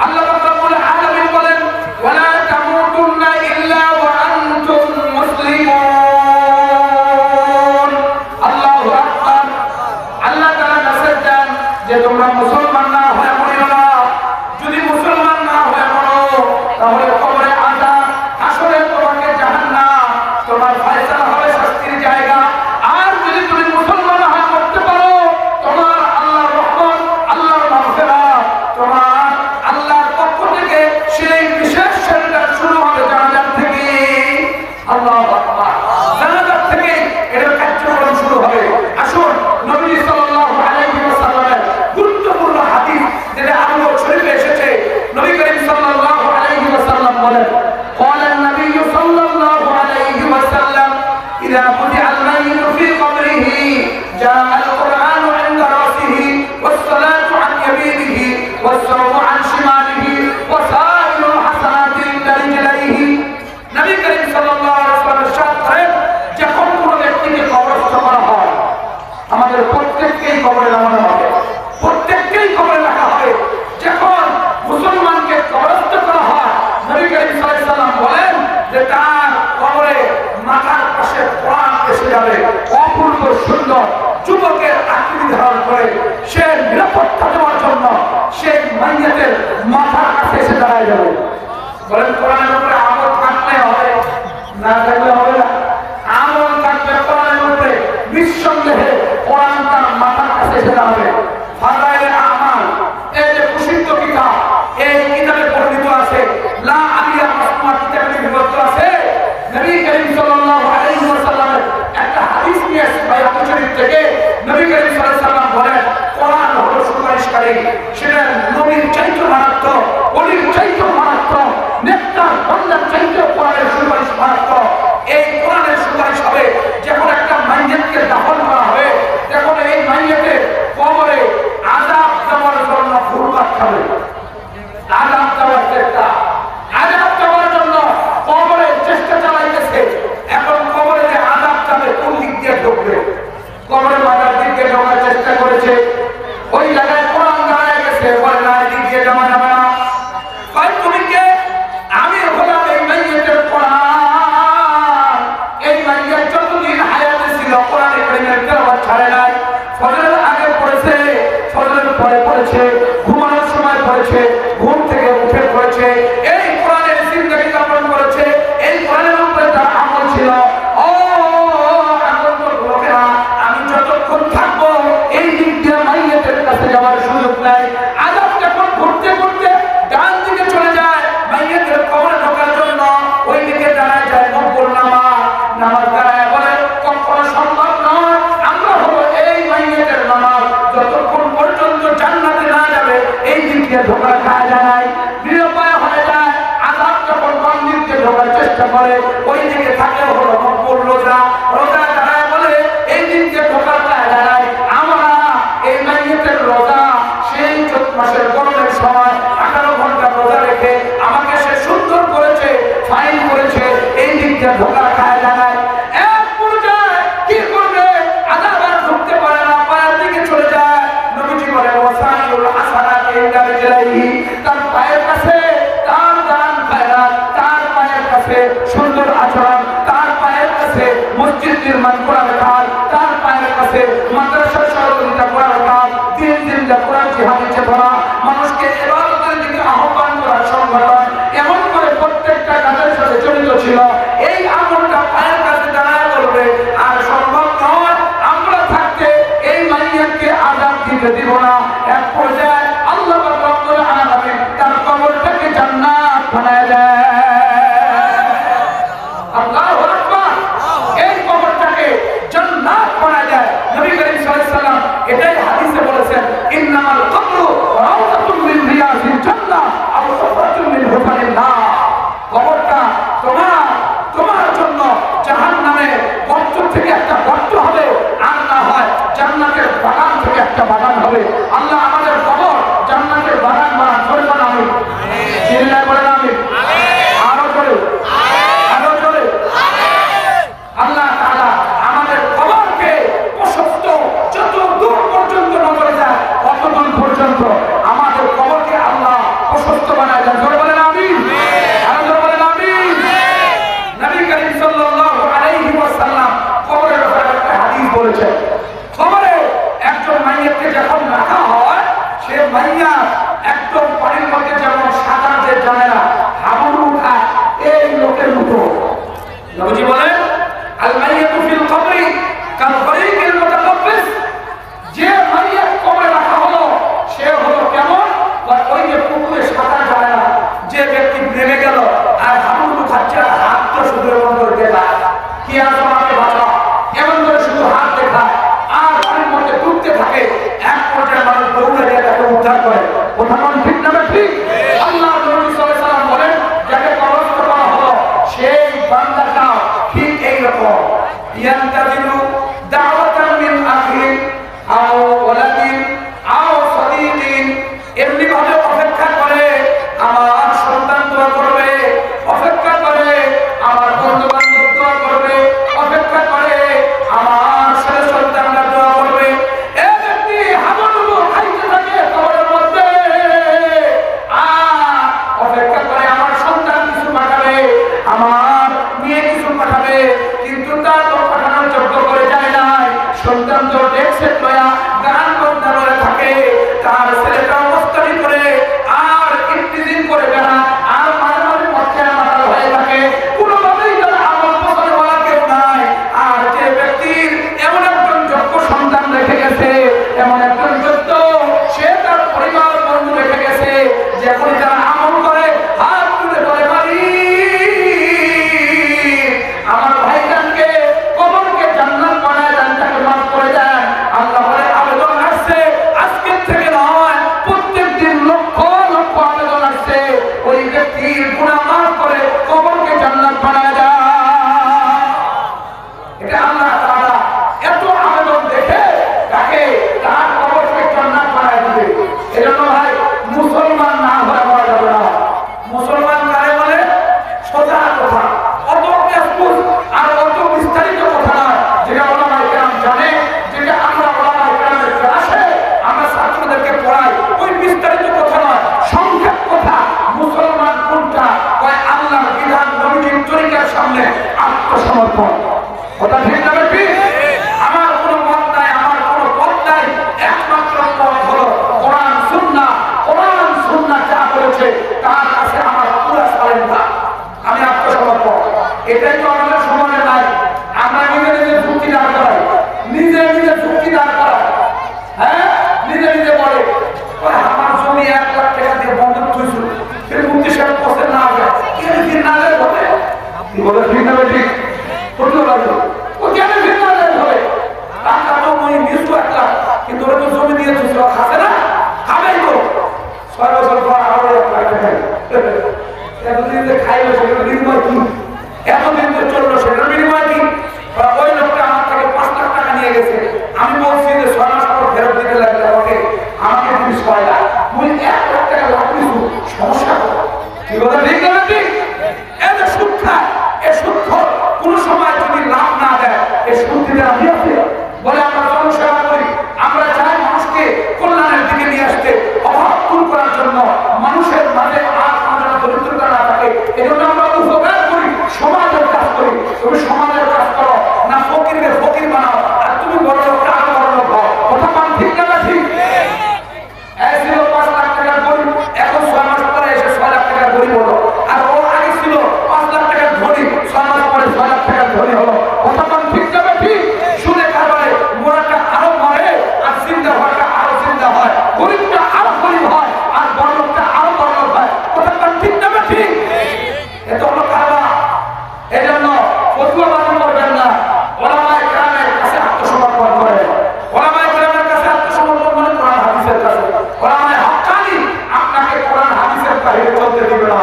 আল্লাহ রাব্বুল আলামিন বলেন, ওয়ালা তামুতুন্না ইল্লা ওয়া আনতুম মুসলিমুন। আল্লাহু আকবার। আল্লাহ তাআলা মেসেজ দেন যে তোমরা মুসলমান না হয়ে মরিও না। যদি মুসলমান না হয়ে মরো তাহলে কবরে আযাব, হাসরে তোমাকে জাহান্নাম, তোমার ফয়সালা হবে শাস্তির জায়গা। আর যদি তুমি মুসলমান হয়ে মরতে পারো, তোমার আল্লাহর রহমত, আল্লাহর মাগফিরাত, তোমার আল্লাহর পক্ষ থেকে সেই বিশেষ শেল্টার শুরু হবে জান্নাত থেকে। আল্লাহু আকবার। হয়ে যাবে। বলেন কোরআনের উপরে আমল থাকলে হবে, না থাকলে হবে না। আমল থাকবে কোরআনের উপরে, নিঃসন্দেহে কোরআন তার মাথার কাছে সেটা হবে। ফাদাইলে আমাল, এই যে প্রসিদ্ধ কিতাব, এই কিতাবে বর্ণিত আছে, লা আলিয়া মাসমা কিতাবে বিবর্ত আছে। নবী করিম সাল্লাল্লাহু আলাইহি ওয়াসাল্লামের একটা হাদিস নিয়ে আসছে বায়াত শরীফ থেকে। নবী করিম সাল্লাল্লাহু আলাইহি ওয়াসাল্লাম বলেন, কোরআন হলো সুপারিশকারী। সেটা নবীর চাইতে মারাত্মক, ওলির চাইতে মারাত্মক, নেককার বান্দার চাইতে কোরআনের সুপারিশ মারাত্মক। এই কোরআনের সুপারিশ হবে যখন একটা মাইয়াতকে দাফন করা হবে, তখন এই মাইয়াতের কবরে আযাব দেওয়ার জন্য ঘুরপাক খাবে। আযাব দেওয়ার চেষ্টা, আযাব দেওয়ার জন্য কবরে চেষ্টা চালাইতেছে। এখন কবরে যে আযাব যাবে কোন দিক দিয়ে ঢুকবে? কবরের মাথার দিক দিয়ে ঢোকার চেষ্টা করেছে, ওই জায়গায় কোরআন দাঁড়ায় গেছে, বলে না দিক দিয়ে যাওয়া যাবে না। ভাই তুমি কে? আমি হলাম এই মাইয়াতের কোরআন। এই মাইয়াত যতদিন হায়াতে ছিল কোরআনে কারীমের তেলাওয়াত ছাড়ে নাই। ফজরের আগে পড়েছে, ফজরের পরে পড়েছে, ঘুমানোর সময় পড়েছে, ঘুম থেকে উঠে পড়েছে। এই কোরআনের জিন্দেগি যাপন করেছে, এই কোরআনের উপরে তার আমল ছিল। ও আনন্দ লোকেরা, আমি যতক্ষণ থাকবো এই দিক দিয়ে মাইয়াতের কাছে যাওয়ার সুযোগ নাই। আযাব যখন ঘুরতে ঘুরতে ডান দিকে চলে যায়, মাইয়াতের কবরে ঢোকার জন্য ওই দিকে দাঁড়ায় যায় নফল নামাজ। নামাজ দাঁড়ায় বলে কখনো সম্ভব নয়, আমরা হলো এই মাইয়াতের নামাজ যতক্ষণ পর্যন্ত জান্নাতে না যাবে এই দিক দিয়ে ঢোকার খায় যায়, নিরুপায় হয়ে যায়। আযাব যখন বাম দিক দিয়ে ঢোকার চেষ্টা করে, ওই দিকে থাকে হলো নফল রোজা। রোজা দাঁড়ায় বলে এই দিক দিয়ে ঢোকার খায় যায়। আমরা এই মাইয়াতের রোজা সেই চৈত মাসের গরমের সময় 18 ঘন্টা রোজা রেখে আমাকে সে সুন্দর করেছে, ফাইন করেছে, এই দিক দিয়ে ঢোকার খায় যায়। এক পর্যায়ে কি করবে? আযাব আর ঢুকতে পারে না, পায়ের দিকে চলে যায়। নবীজি বলেন ওয়াসাইউল হাসানাত ইনদা রিজলাইহি, তার পায়ের কাছে তার দান খায়রাত, তার পায়ের কাছে সুন্দর আচরণ, তার পায়ের কাছে মসজিদ নির্মাণ করার কাজ, তার পায়ের কাছে মাদ্রাসা সহযোগিতা করার কাজ, দিন দিন কোরআন জিহাদের চেতনা, মানুষকে ইবাদতের দিকে আহ্বান করার সংগঠন, এমন করে প্রত্যেকটা কাজের সাথে জড়িত ছিল। এই আমলটা পায়ের কাছে দাঁড়ায় করবে, আর সম্ভব নয় আমরা থাকতে এই মাইয়াতকে আযাব দিতে দিব না। এক পর্যায়ে আল্লাহ রাব্বুল আলামিন তার কবরটাকে জান্নাত বানায় দেয়। আল্লাহু আকবার! এই কবরটাকে জান্নাত বানায় দেয়। নবী করিম সাল্লাল্লাহু আলাইহি ওয়াসাল্লাম এটাই হাদিসে বলেছেন, ইন্নামাল কবরু রাউযাতুম মিন রিয়াজিল জান্নাহ আও সুফরাতুম মিন হুফারিন নার। কবরটা তোমার জন্য জাহান্নামে গর্ত থেকে একটা গর্ত হবে, আর না হয় জান্নাতের বাগান থেকে একটা বাগান হবে। আল্লাহ আমাদের কবর জান্নাতের বাগান বানান করে বানাবে। চিল্লায় বলেন আমিন। আরো জোরে, আরো জোরে। আল্লাহ তাআলা আমাদের কবরকে প্রশস্ত, যত দূর পর্যন্ত নজরে যায় তত দূর পর্যন্ত আমাদের কবরকে আল্লাহ প্রশস্ত বানায় দেন। জোরে বলেন আমিন। আরো জোরে বলেন আমিন। নবী করিম সাল্লাল্লাহু আলাইহি ওয়াসাল্লাম কবরের ব্যাপারে একটা হাদিস বলেছেন। কবরে একজন মাইয়াতকে যখন রাখা হয়, সে মাইয়াত একদম পানির মধ্যে যেমন সাদা যে জানে না হাবুডু উঠায়, এই লোকের মতো। নবীজি বলেন আল মাইয়াতু ফিল কবরি কাল গরীকিল মুতাকাব্বিস। যে মাইয়াত কবরে রাখা হলো সে হলো কেমন? ওই যে পুকুরে সাঁতার জানে না, যে ব্যক্তি নেমে গেল আর হাবুডু খাচ্ছে, হাত তো শুধু এমন করে দেখায়, কি আছো আমাকে বাঁচাও, এমন করে শুধু হাত দেখায় আর পানির মধ্যে ডুবতে থাকে। এক পর্যায়ে মানুষ দৌড়ে গিয়ে তাকে উদ্ধার করে। কথা কোন ঠিক না ঠিক? আল্লাহ নবী সাল্লাল্লাহু আলাইহি ওয়াসাল্লাম বলেন, যাকে কবরস্থ করা হলো সেই বান্দাটা ঠিক এইরকম, ইয়ান্তাজিলু দাওয়াতান মিন আখিন আও ওয়ালাদিন আও সাদীকিন, এমনি ভাবে অপেক্ষা করে আমার সন্তান দোয়া করবে, অপেক্ষা করে আমার বন্ধু বান্ধব দোয়া করবে, অপেক্ষা করে আমার ছেলে সন্তানরা দোয়া করবে। এই ব্যক্তি হাবুডুবু খাইতে থাকে কবরের মধ্যে, আর অপেক্ষা করে আমার সন্তান কিছু পাঠাবে, আমার মেয়ে কিছু পাঠাবে, কিন্তু তার তো পাঠানোর যোগ্য করে আত্মসমর্পণ। কথা ঠিক না ঠিক? আমার কোনো মত নাই, আমার কোনো পথ নাই, একমাত্র পথ হলো কোরআন সুন্নাহ। কোরআন সুন্নাহ যা বলেছে তার কাছে আমার পুরো সারেন্ডার, আমি আত্মসমর্পণ। এটাই তো আমাদের সমাজে নাই। আমরা নিজে নিজে যুক্তি দাঁড় করাই, নিজে নিজে যুক্তি দাঁড় করাই, হ্যাঁ, নিজে নিজে বলে আমার জমি 1 লাখ টাকা দিয়ে বন্ধক থইছিল, কিন্তু মুক্তি সাহেব পছন্দ না হবে, কেন দিন না দেয় হবে, কি বলে ঠিক না ঠিক? করতে পারবে ও কেন দিন না দেয় হবে? টাকা তো মই নিয়েছো 1 লাখ, কিন্তু ওরা তো জমি দিয়ে থইছিল, খাবে না? খাবেই তো। 6 বছর পর আরো 1 লাখ টাকা এতদিন যে খাইলো সেটা বিনিময় কি? এতদিন তো চললো সেটার বিনিময় কি? ওই লোকটা আমার থেকে 5 লাখ টাকা নিয়ে গেছে, আমি বলছি যে 6 মাস পর ফেরত দিতে লাগবে আমাকে, আমাকে তুমি 6 লাখ, তুমি 1 লাখ টাকা লাভ দিছো, সমস্যা কি বলে ঠিক না ঠিক? এই যে সুদ খায়, এই সুদ কোন সময় যদি লাভ না দেয়, এই সুদ দিতে আমি আছি বলে আমরা জনসেবা করি, আমরা চাই মানুষকে কল্যাণের দিকে নিয়ে আসতে, অভাব দূর করার জন্য, মানুষের মাঝে আর কোনো দরিদ্রতা না থাকে, এজন্য আমরা উপকার করি, সমাজের কাজ করি। তুমি সমাজের কাজ করো না, ফকিরকে ফকির বানাও, আর তুমি বড় লোকটা আরো বড় লোক হও। কথা পান ঠিক না ঠিক? এই ছিল 5 লাখ টাকার গরিব, এখন 6 মাস পরে এসে 6 লাখ টাকার গরিব হলো, আর ও আগে ছিল 5 লাখ টাকার ধনী, 6 মাস পরে 6 লাখ টাকার ধনী হলো। কথা পান ঠিক না ঠিক? শুনে কারবারে মোরাটা আরো মরে, আর চিন্তা হওয়াটা আরো চিন্তা হয়, গরিবটা আরো গরিব হয়, আর বড় লোকটা আরো বড় লোক হয়। কথা পান ঠিক না ঠিক? এত হলো কারবার। এজন্য ফতোয়াবাজি করবেন না, ওলামায়ে কেরামের কাছে আত্মসমর্পণ করেন। ওলামায়ে কেরামের কাছে আত্মসমর্পণ মানে কোরআন হাদিসের কাছে। ওলামায়ে হক্কানি আপনাকে কোরআন হাদিসের বাইরে চলতে দিবে না।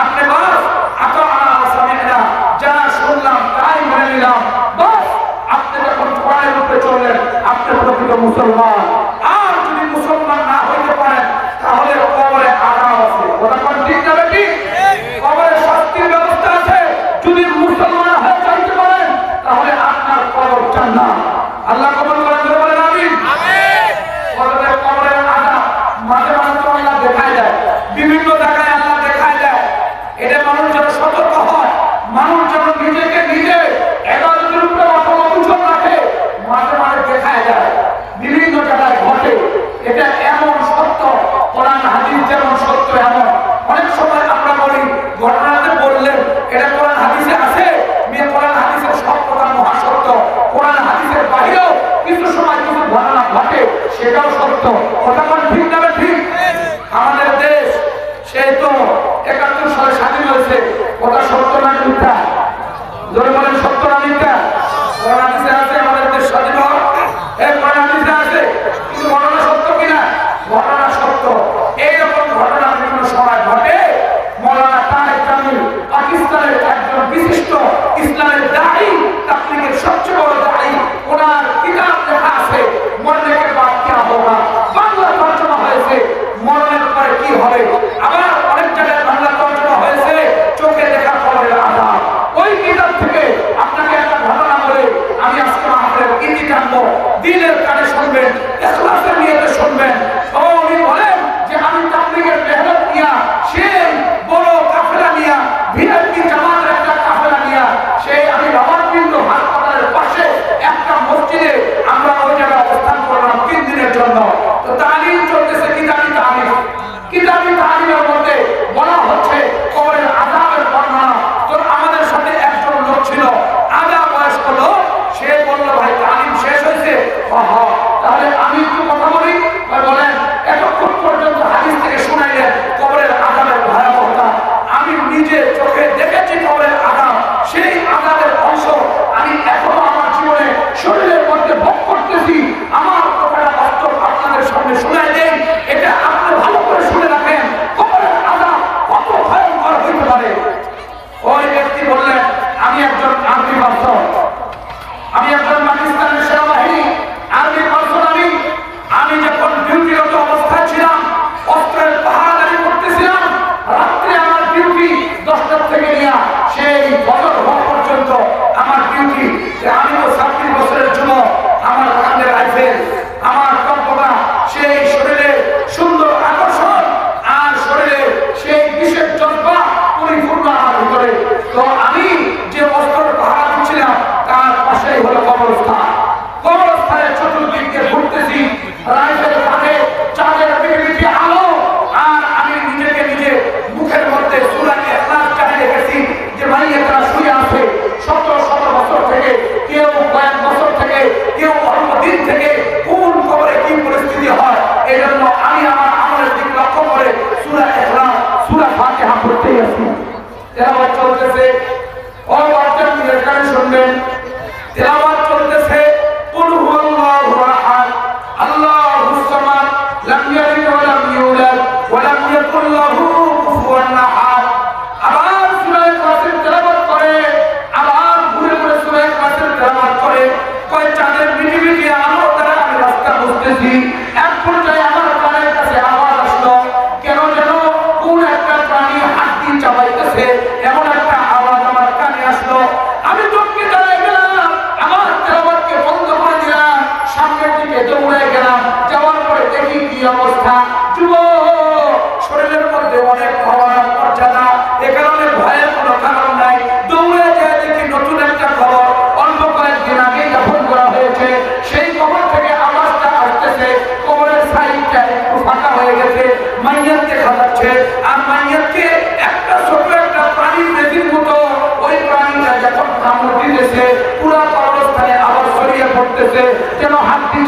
আপনি বাস আতাআনা ওয়া সামি'না, যা শুনলাম তাই মেনে নিলাম, বাস। আপনি যখন কোরআনের উপরে চললেন, আপনি প্রকৃত মুসলমান। আর যদি মুসলমান না হইতে পারেন, তাহলে কবরে আযাব আছে। ওটা কোন ঠিক না ঠিক? কবরে শাস্তির ব্যবস্থা আছে। যদি মুসলমান হয়ে যাইতে পারেন, তাহলে আপনার কবর জান্নাত। আল্লাহ কবুল করেন, বলেন আমিন। কবরের আযাব মাঝে মাঝে তো আল্লাহ দেখায় দেয়, বিভিন্ন জায়গায় আল্লাহ দেখায় দেয়। এটা মানুষ যেন সতর্ক হয়, মানুষ যেন নিজেকে নিজে ইবাদতের উপরে অটল রাখে। মাঝে মাঝে দেখায় দেয়, বিভিন্ন জায়গায় ঘটে। এটা এমন সত্য, কোরআন হাদিস যেমন সত্য এমন। অনেক সময় আমরা বলি ঘটনাতে বললেন এটা কোরআন হাদিসে আছে, কোরআন হাদিসের সব কথা মহাসত্য। কোরআন হাদিসের বাইরেও কিছু সময় কিছু ঘটনা ঘটে, সেটাও সত্য। কথা কোন ঠিক না ঠিক? আমাদের দেশ সেই তো 71 সালে স্বাধীন হয়েছে, কথা সত্য না মিথ্যা? জোরে বলেন, সত্য না মিথ্যা? কোরআন হাদিসে আছে আমাদের দেশ স্বাধীন হয়, এই কোরআন হাদিসে আছে, কিন্তু ঘটনা সত্য কিনা? ঘটনা সত্য। এইরকম ঘটনা বিভিন্ন সময় ঘটে। মৌলানা তারেক জামিল পাকিস্তানের একজন বিশিষ্ট ইসলামের দায়ী, তাবলীগের সবচেয়ে বড় দায়ী, ওনার কিতাব লেখা আছে মরনে কে বাদ কিয়া হোগা, বাংলা তর্জমা হয়েছে মরণের পরে কি হবে। আবার অনেক জায়গায় বাংলা তর্জমা হয়েছে চোখে দেখা কবরের আযাব। ওই কিতাব থেকে আপনাকে একটা ঘটনা বলে আমি আজকে আমাদের ইতি টানবো, দিলের কানে শুনবেন, ইখলাসের নিয়তে শুনবেন। উনি বলেন যে আমি তাবলীগের মেহনত নিয়া, সেই বড় কাফেলা নিয়া, ভিআইপি জামাতের একটা কাফেলা নিয়া, সেই আমি রাওয়ালপিন্ডি হাসপাতালের পাশে একটা মসজিদে আমরা ওই জায়গায় অবস্থান করলাম 3 দিনের জন্য। তো তালিম চলতেছে, কিতাবি তালিম। কিতাবি তালিমের মধ্যে বলা হচ্ছে কবরের আযাবের বর্ণনা। তো আমাদের সাথে একজন লোক ছিল, আধা বয়স্ক লোক, সে বলল ভাই তালিম শেষ হয়েছে, তাহলে আমি একটু কথা বলি। বলেন, এতক্ষণ পর্যন্ত হাদিস থেকে শুনাইলেন কবরের আযাবের ভয়াবহতা। আমি নিজে চোখে দেখেছি কবরের আযাব, সেই আযাবের অংশ আমি এখনো আমার জীবনে শরীরের মধ্যে ভোগ করতেছি। আমার কথাটা বাস্তব আপনাদের সামনে শোনাই দেন, এটা আপনি ভালো করে শুনে রাখেন। কবরের আযাব কত ভয়ঙ্কর হইতে পারে। ওই ব্যক্তি বললেন, আমি একজন আর্মি পার্সন, আমি একজন পাকিস্তানের সেনাবাহিনী আর্মি পার্সন। আমি যখন ডিউটিরত অবস্থায় ছিলাম, অস্ত্রের পাহারাদারি করতেছিলাম, রাত্রে আমার ডিউটি 10টা থেকে নিয়ে সেই ফজর হওয়া পর্যন্ত আমার ডিউটি। আমি তো 26 বছরের যুবক, আমার কাঁধে রাইফেল, আমার কম্পনা, সেই শরীরে সুন্দর আকর্ষণ, আর শরীরে সেই বিশেষ জজ্বা পরিপূর্ণ আমার ভিতরে। তো আমি যে অস্ত্রের পাহারা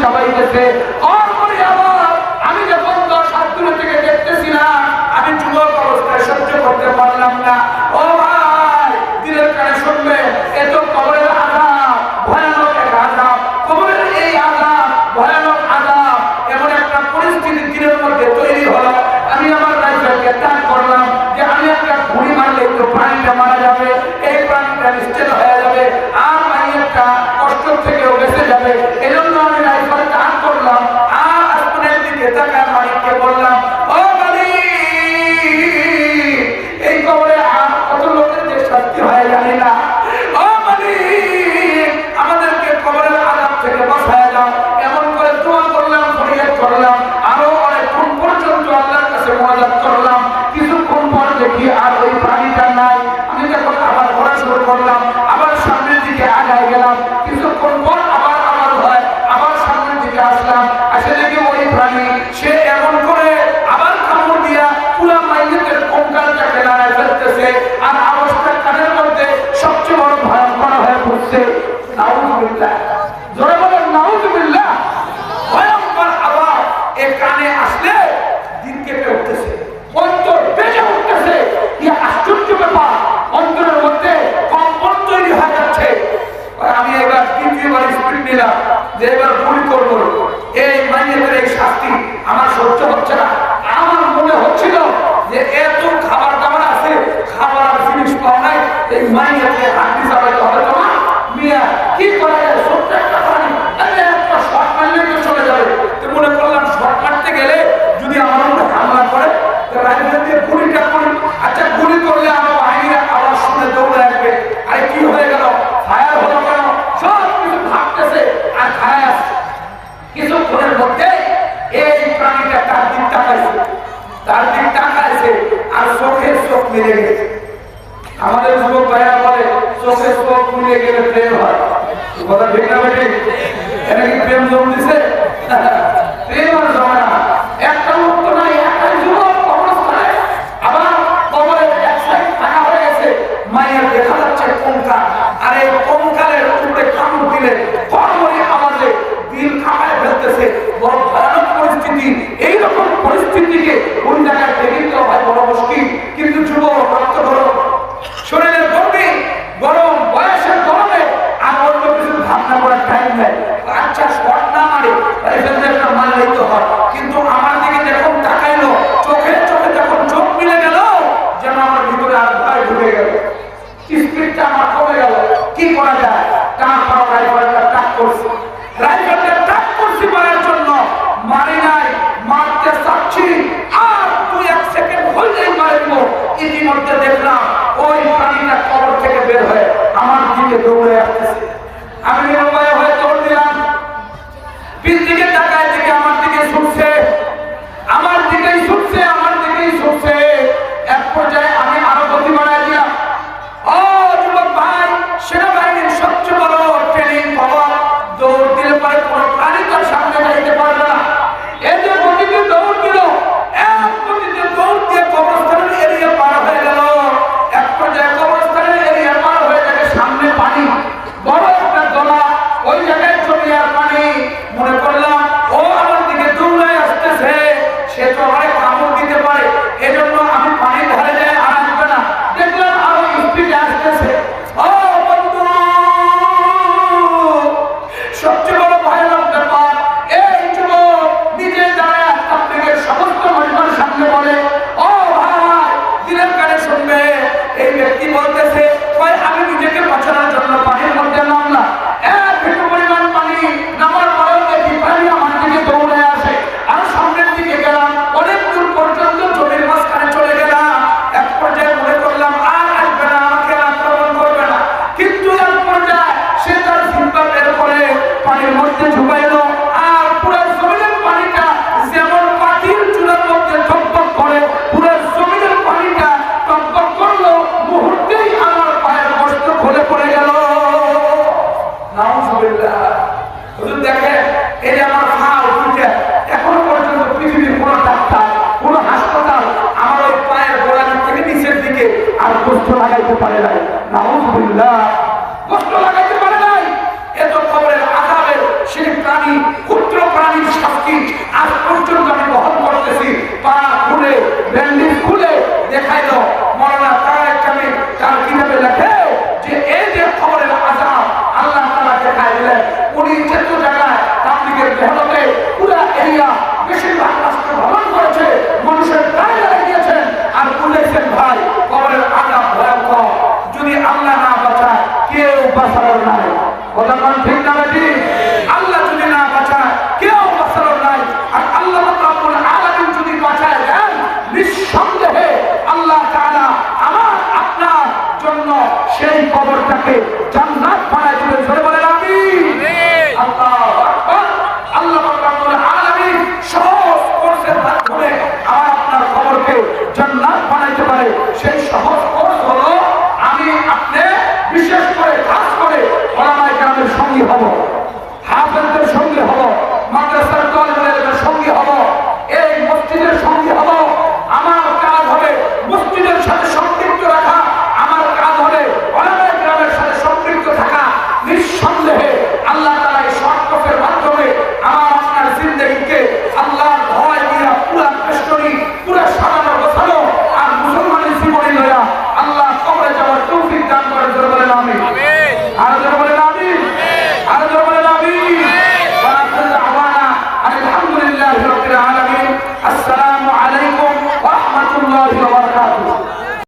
চাবাইতেছে। আমি যখন 10 হাত দূরে থেকে দেখতেছিলাম, আমি যুবক অবস্থায় সহ্য করতে পারলাম না। ও ভাই, দিলের কানে শুনবে, এত কবরের আযাব, ভয়ানক এক আযাব। কবরের এই আযাব, ভয়ানক আযাব, এমন একটা পরিস্থিতি দিনের মধ্যে তৈরি হলো। আমি আমার রাইফেলকে তাক করলাম যে আমি একটা ঘুড়ি মারলে তো প্রাণীটা মারা যাবে, এই প্রাণীটা নিশ্চিত হয়ে যাবে, আর মাইয়েরটা কষ্ট থেকেও বেঁচে যাবে। এজন্য আমি রাইফেল তাক করলাম। আর আসমানের দিকে তাকায় মালিককে বললাম, ও মালিক, এই কবরে আর কত লোকের যে শাস্তি হয় জানি না। ও মালিক, আমাদেরকে কবরের আযাব থেকে বাঁচায় দাও। এমন করে দোয়া করলাম, ফরিয়াদ করলাম, আরো অনেকক্ষণ পর্যন্ত আল্লাহর কাছে মোনাজাত করলাম। কিছুক্ষণ পর দেখি আর ওই প্রাণীটা নাই। আমি যখন আবার ঘোরা শুরু করলাম, আবার সামনের দিকে আগায় গেলাম। কিছুক্ষণ পর আবার হয়, আবার সামনের দিকে আসলাম। আসে দেখি ওই প্রাণী, সে এমন করে আবার কামড় দিয়া পুরা মাইয়ের কঙ্কালটাকে নাড়ায় ফেলতেছে। আর আওয়াজটা কানের মধ্যে সবচেয়ে বড় ভয়ঙ্কর হয়ে পড়ছে। নাউযুবিল্লাহ, জোরে বলেন নাউযুবিল্লাহ। ভয়ঙ্কর আওয়াজ এ কানে আসলে দিন কেঁপে উঠতেছে, অন্তর বেজে উঠতেছে। কি আশ্চর্য ব্যাপার, অন্তরের মধ্যে কম্পন তৈরি হয়ে যাচ্ছে। আমি এবার দ্বিতীয়বার স্পিড নিলাম যে এবার ভুল করবো। এই মাইয়ের এই শাস্তি আমার সহ্য হচ্ছে না। আমার মনে হচ্ছিল যে এত খাবার দাবার আছে, খাবার আর জিনিস পাওয়া নাই, এই মাইয়াকে হাঁটি চালাইতে হবে। তোমার মিয়া কি করা যায়, ছোট্ট একটা প্রাণী, একটা শর্ট মারলে চলে যাবে। তো মনে করলাম শর্ট মারতে গেলে যদি আমার মধ্যে হামলা করে, রাইফেল দিয়ে গুলিটা করি। আচ্ছা, গুলি করলে আমার বাহিনীরা আওয়াজ শুনে দৌড়ে আসবে। আরে কি হয়ে গেল, ফায়ার হলো কেন, সব কিছু ভাবতেছে আর খায় আসছে। কিছুক্ষণের মধ্যে এই প্রাণীটা তার দিক তাকাইছে আর চোখে চোখ মিলে গেছে। আমাদের যুবক ভাইরা বলে চোখে চোখ মিলে গেলে প্রেম হয়। কথা ঠিক না বেটি? এটা কি প্রেম জম দিছে? প্রেম আর জমে না। একটা লোক তো নাই, একটাই যুবক কবরস্থানে। আবার কবরের এক সাইড ফাঁকা হয়ে গেছে, মায়ের দেখা যাচ্ছে কঙ্কাল। আর এই কঙ্কালের উপরে কামড় দিলে কড়মড়ি আওয়াজে দিল খাপায় ফেলতেছে। বড় ভয়ানক পরিস্থিতি। এইরকম পরিস্থিতিকে কোন জায়গায় দেখতে হয় বড় মুশকিল। কিন্তু যুবক রক্ত গরম, শরীরের গরমে গরম, বয়সের গরমে আর অন্য কিছু ভাবনা করার টাইম নেই। আচ্ছা, শর্ট না মারে একটা মারলেই তো হয়। কিন্তু আমার দিকে যখন তাকাইলো, চোখে চোখে যখন চোখ মিলে গেল, যেন আমার ভিতরে আর ভয় ঢুকে গেল, স্পিডটা আমার কমে গেল। কি করা যায়? তারপর রাইফেলটা টাক করছি। রাইফেলটা টাক করছি মারার জন্য, মারি নাই, মারতে চাচ্ছি। আর 2-1 সেকেন্ড হইলেই মারবো। ইতিমধ্যে দেখলাম ওই প্রাণীটা কবর থেকে বের হয়ে আমার দিকে দৌড়ে আসতেছে। আমি নিরুপায় হয়ে দৌড় দিলাম। পিছ দিকে তাকায় দেখে আমার দিকে ছুটছে, আমার দিকেই ছুটছে, আমার দিকেই ছুটছে। এক পর্যায়ে আমি আরো গতি বাড়াই দিলাম। ও যুবক ভাই, সেনাবাহিনীর সবচেয়ে বড় ট্রেনিং পাওয়া, দৌড় দিলে পরে কোনো প্রাণী তার সামনে যাইতে পারবে না। এই যে গতিতে দৌড় দিল, এক গতিতে দৌড় দিয়ে কবরস্থানের এরিয়া পার হয়ে গেল। এক পর্যায়ে কবরস্থানের এরিয়া পার হয়ে গেলে সামনে পানি, বড় একটা দলা, ওই জায়গায় চলে আর পানি। মনে করলাম ও আমার দিকে দৌড়ায় আসতেছে, সে তো আমার কামড় দিতে পারে, এজন্য আমি পানির ধারে যাই, আর আসবে না। দেখলাম আরো স্পিডে আসতেছে। ও বন্ধু, সবচেয়ে বড় ভয়ানক ব্যাপার, এই যুবক নিজে দাঁড়ায় আপনাদের সমস্ত মানুষের সামনে বলে, ও ভাই, দিলের কানে শুনবে, এই ব্যক্তি বলতেছে কয় আমি নিজেকে বাঁচানোর জন্য পানির মধ্যে নামলাম। এক ফিট পরিমাণ পানি নামার পরেও দেখি পানি আমার দিকে দৌড়ে আসে। আর সামনের দিকে গেলাম, অনেক দূর পর্যন্ত জমির মাঝখানে চলে গেলাম। এক পর্যায়ে মনে করলাম আর আসবে না, আমাকে আক্রমণ করবে না। কিন্তু এক পর্যায়ে সে তার জিহ্বা বের করে পানির মধ্যে ঢুকাইল। আর পুরো জমিনের পানিটা যেমন পাখির চুলার মধ্যে টকটক করে, পুরো জমিনের পানিটা টকটক করলো। মুহূর্তেই আমার পায়ের বস্ত্র খুলে পড়ে গেল। নাউযুবিল্লাহ। হুজুর দেখেন, এই যে আমার পা উঠে, এখনো পর্যন্ত পৃথিবীর কোনো ডাক্তার, কোনো হাসপাতাল আমার ওই পায়ের গোড়া থেকে নিচের দিকে আর কষ্ট লাগাইতে পারে নাই। নাউযুবিল্লাহ, কষ্ট লাগাইতে পারে নাই। এত কবরের আযাবের সেই প্রাণী ক্ষুদ্র বেশিরভাগ রাষ্ট্র ভ্রমণ করেছে, মানুষের গায়ে লাগিয়েছেন আর বলেছেন ভাই কবরের আযাব ভয়ঙ্কর, যদি আল্লাহ না বাঁচায় কেউ বাঁচানোর নাই। কথা কোন ঠিক না ঠিক? আল্লাহ যদি না বাঁচায় কেউ বাঁচানোর নাই। আর আল্লাহ রাব্বুল আলামিন যদি বাঁচায় দেন, নিঃসন্দেহে আল্লাহ তাআলা আমার আপনার জন্য সেই কবরটাকে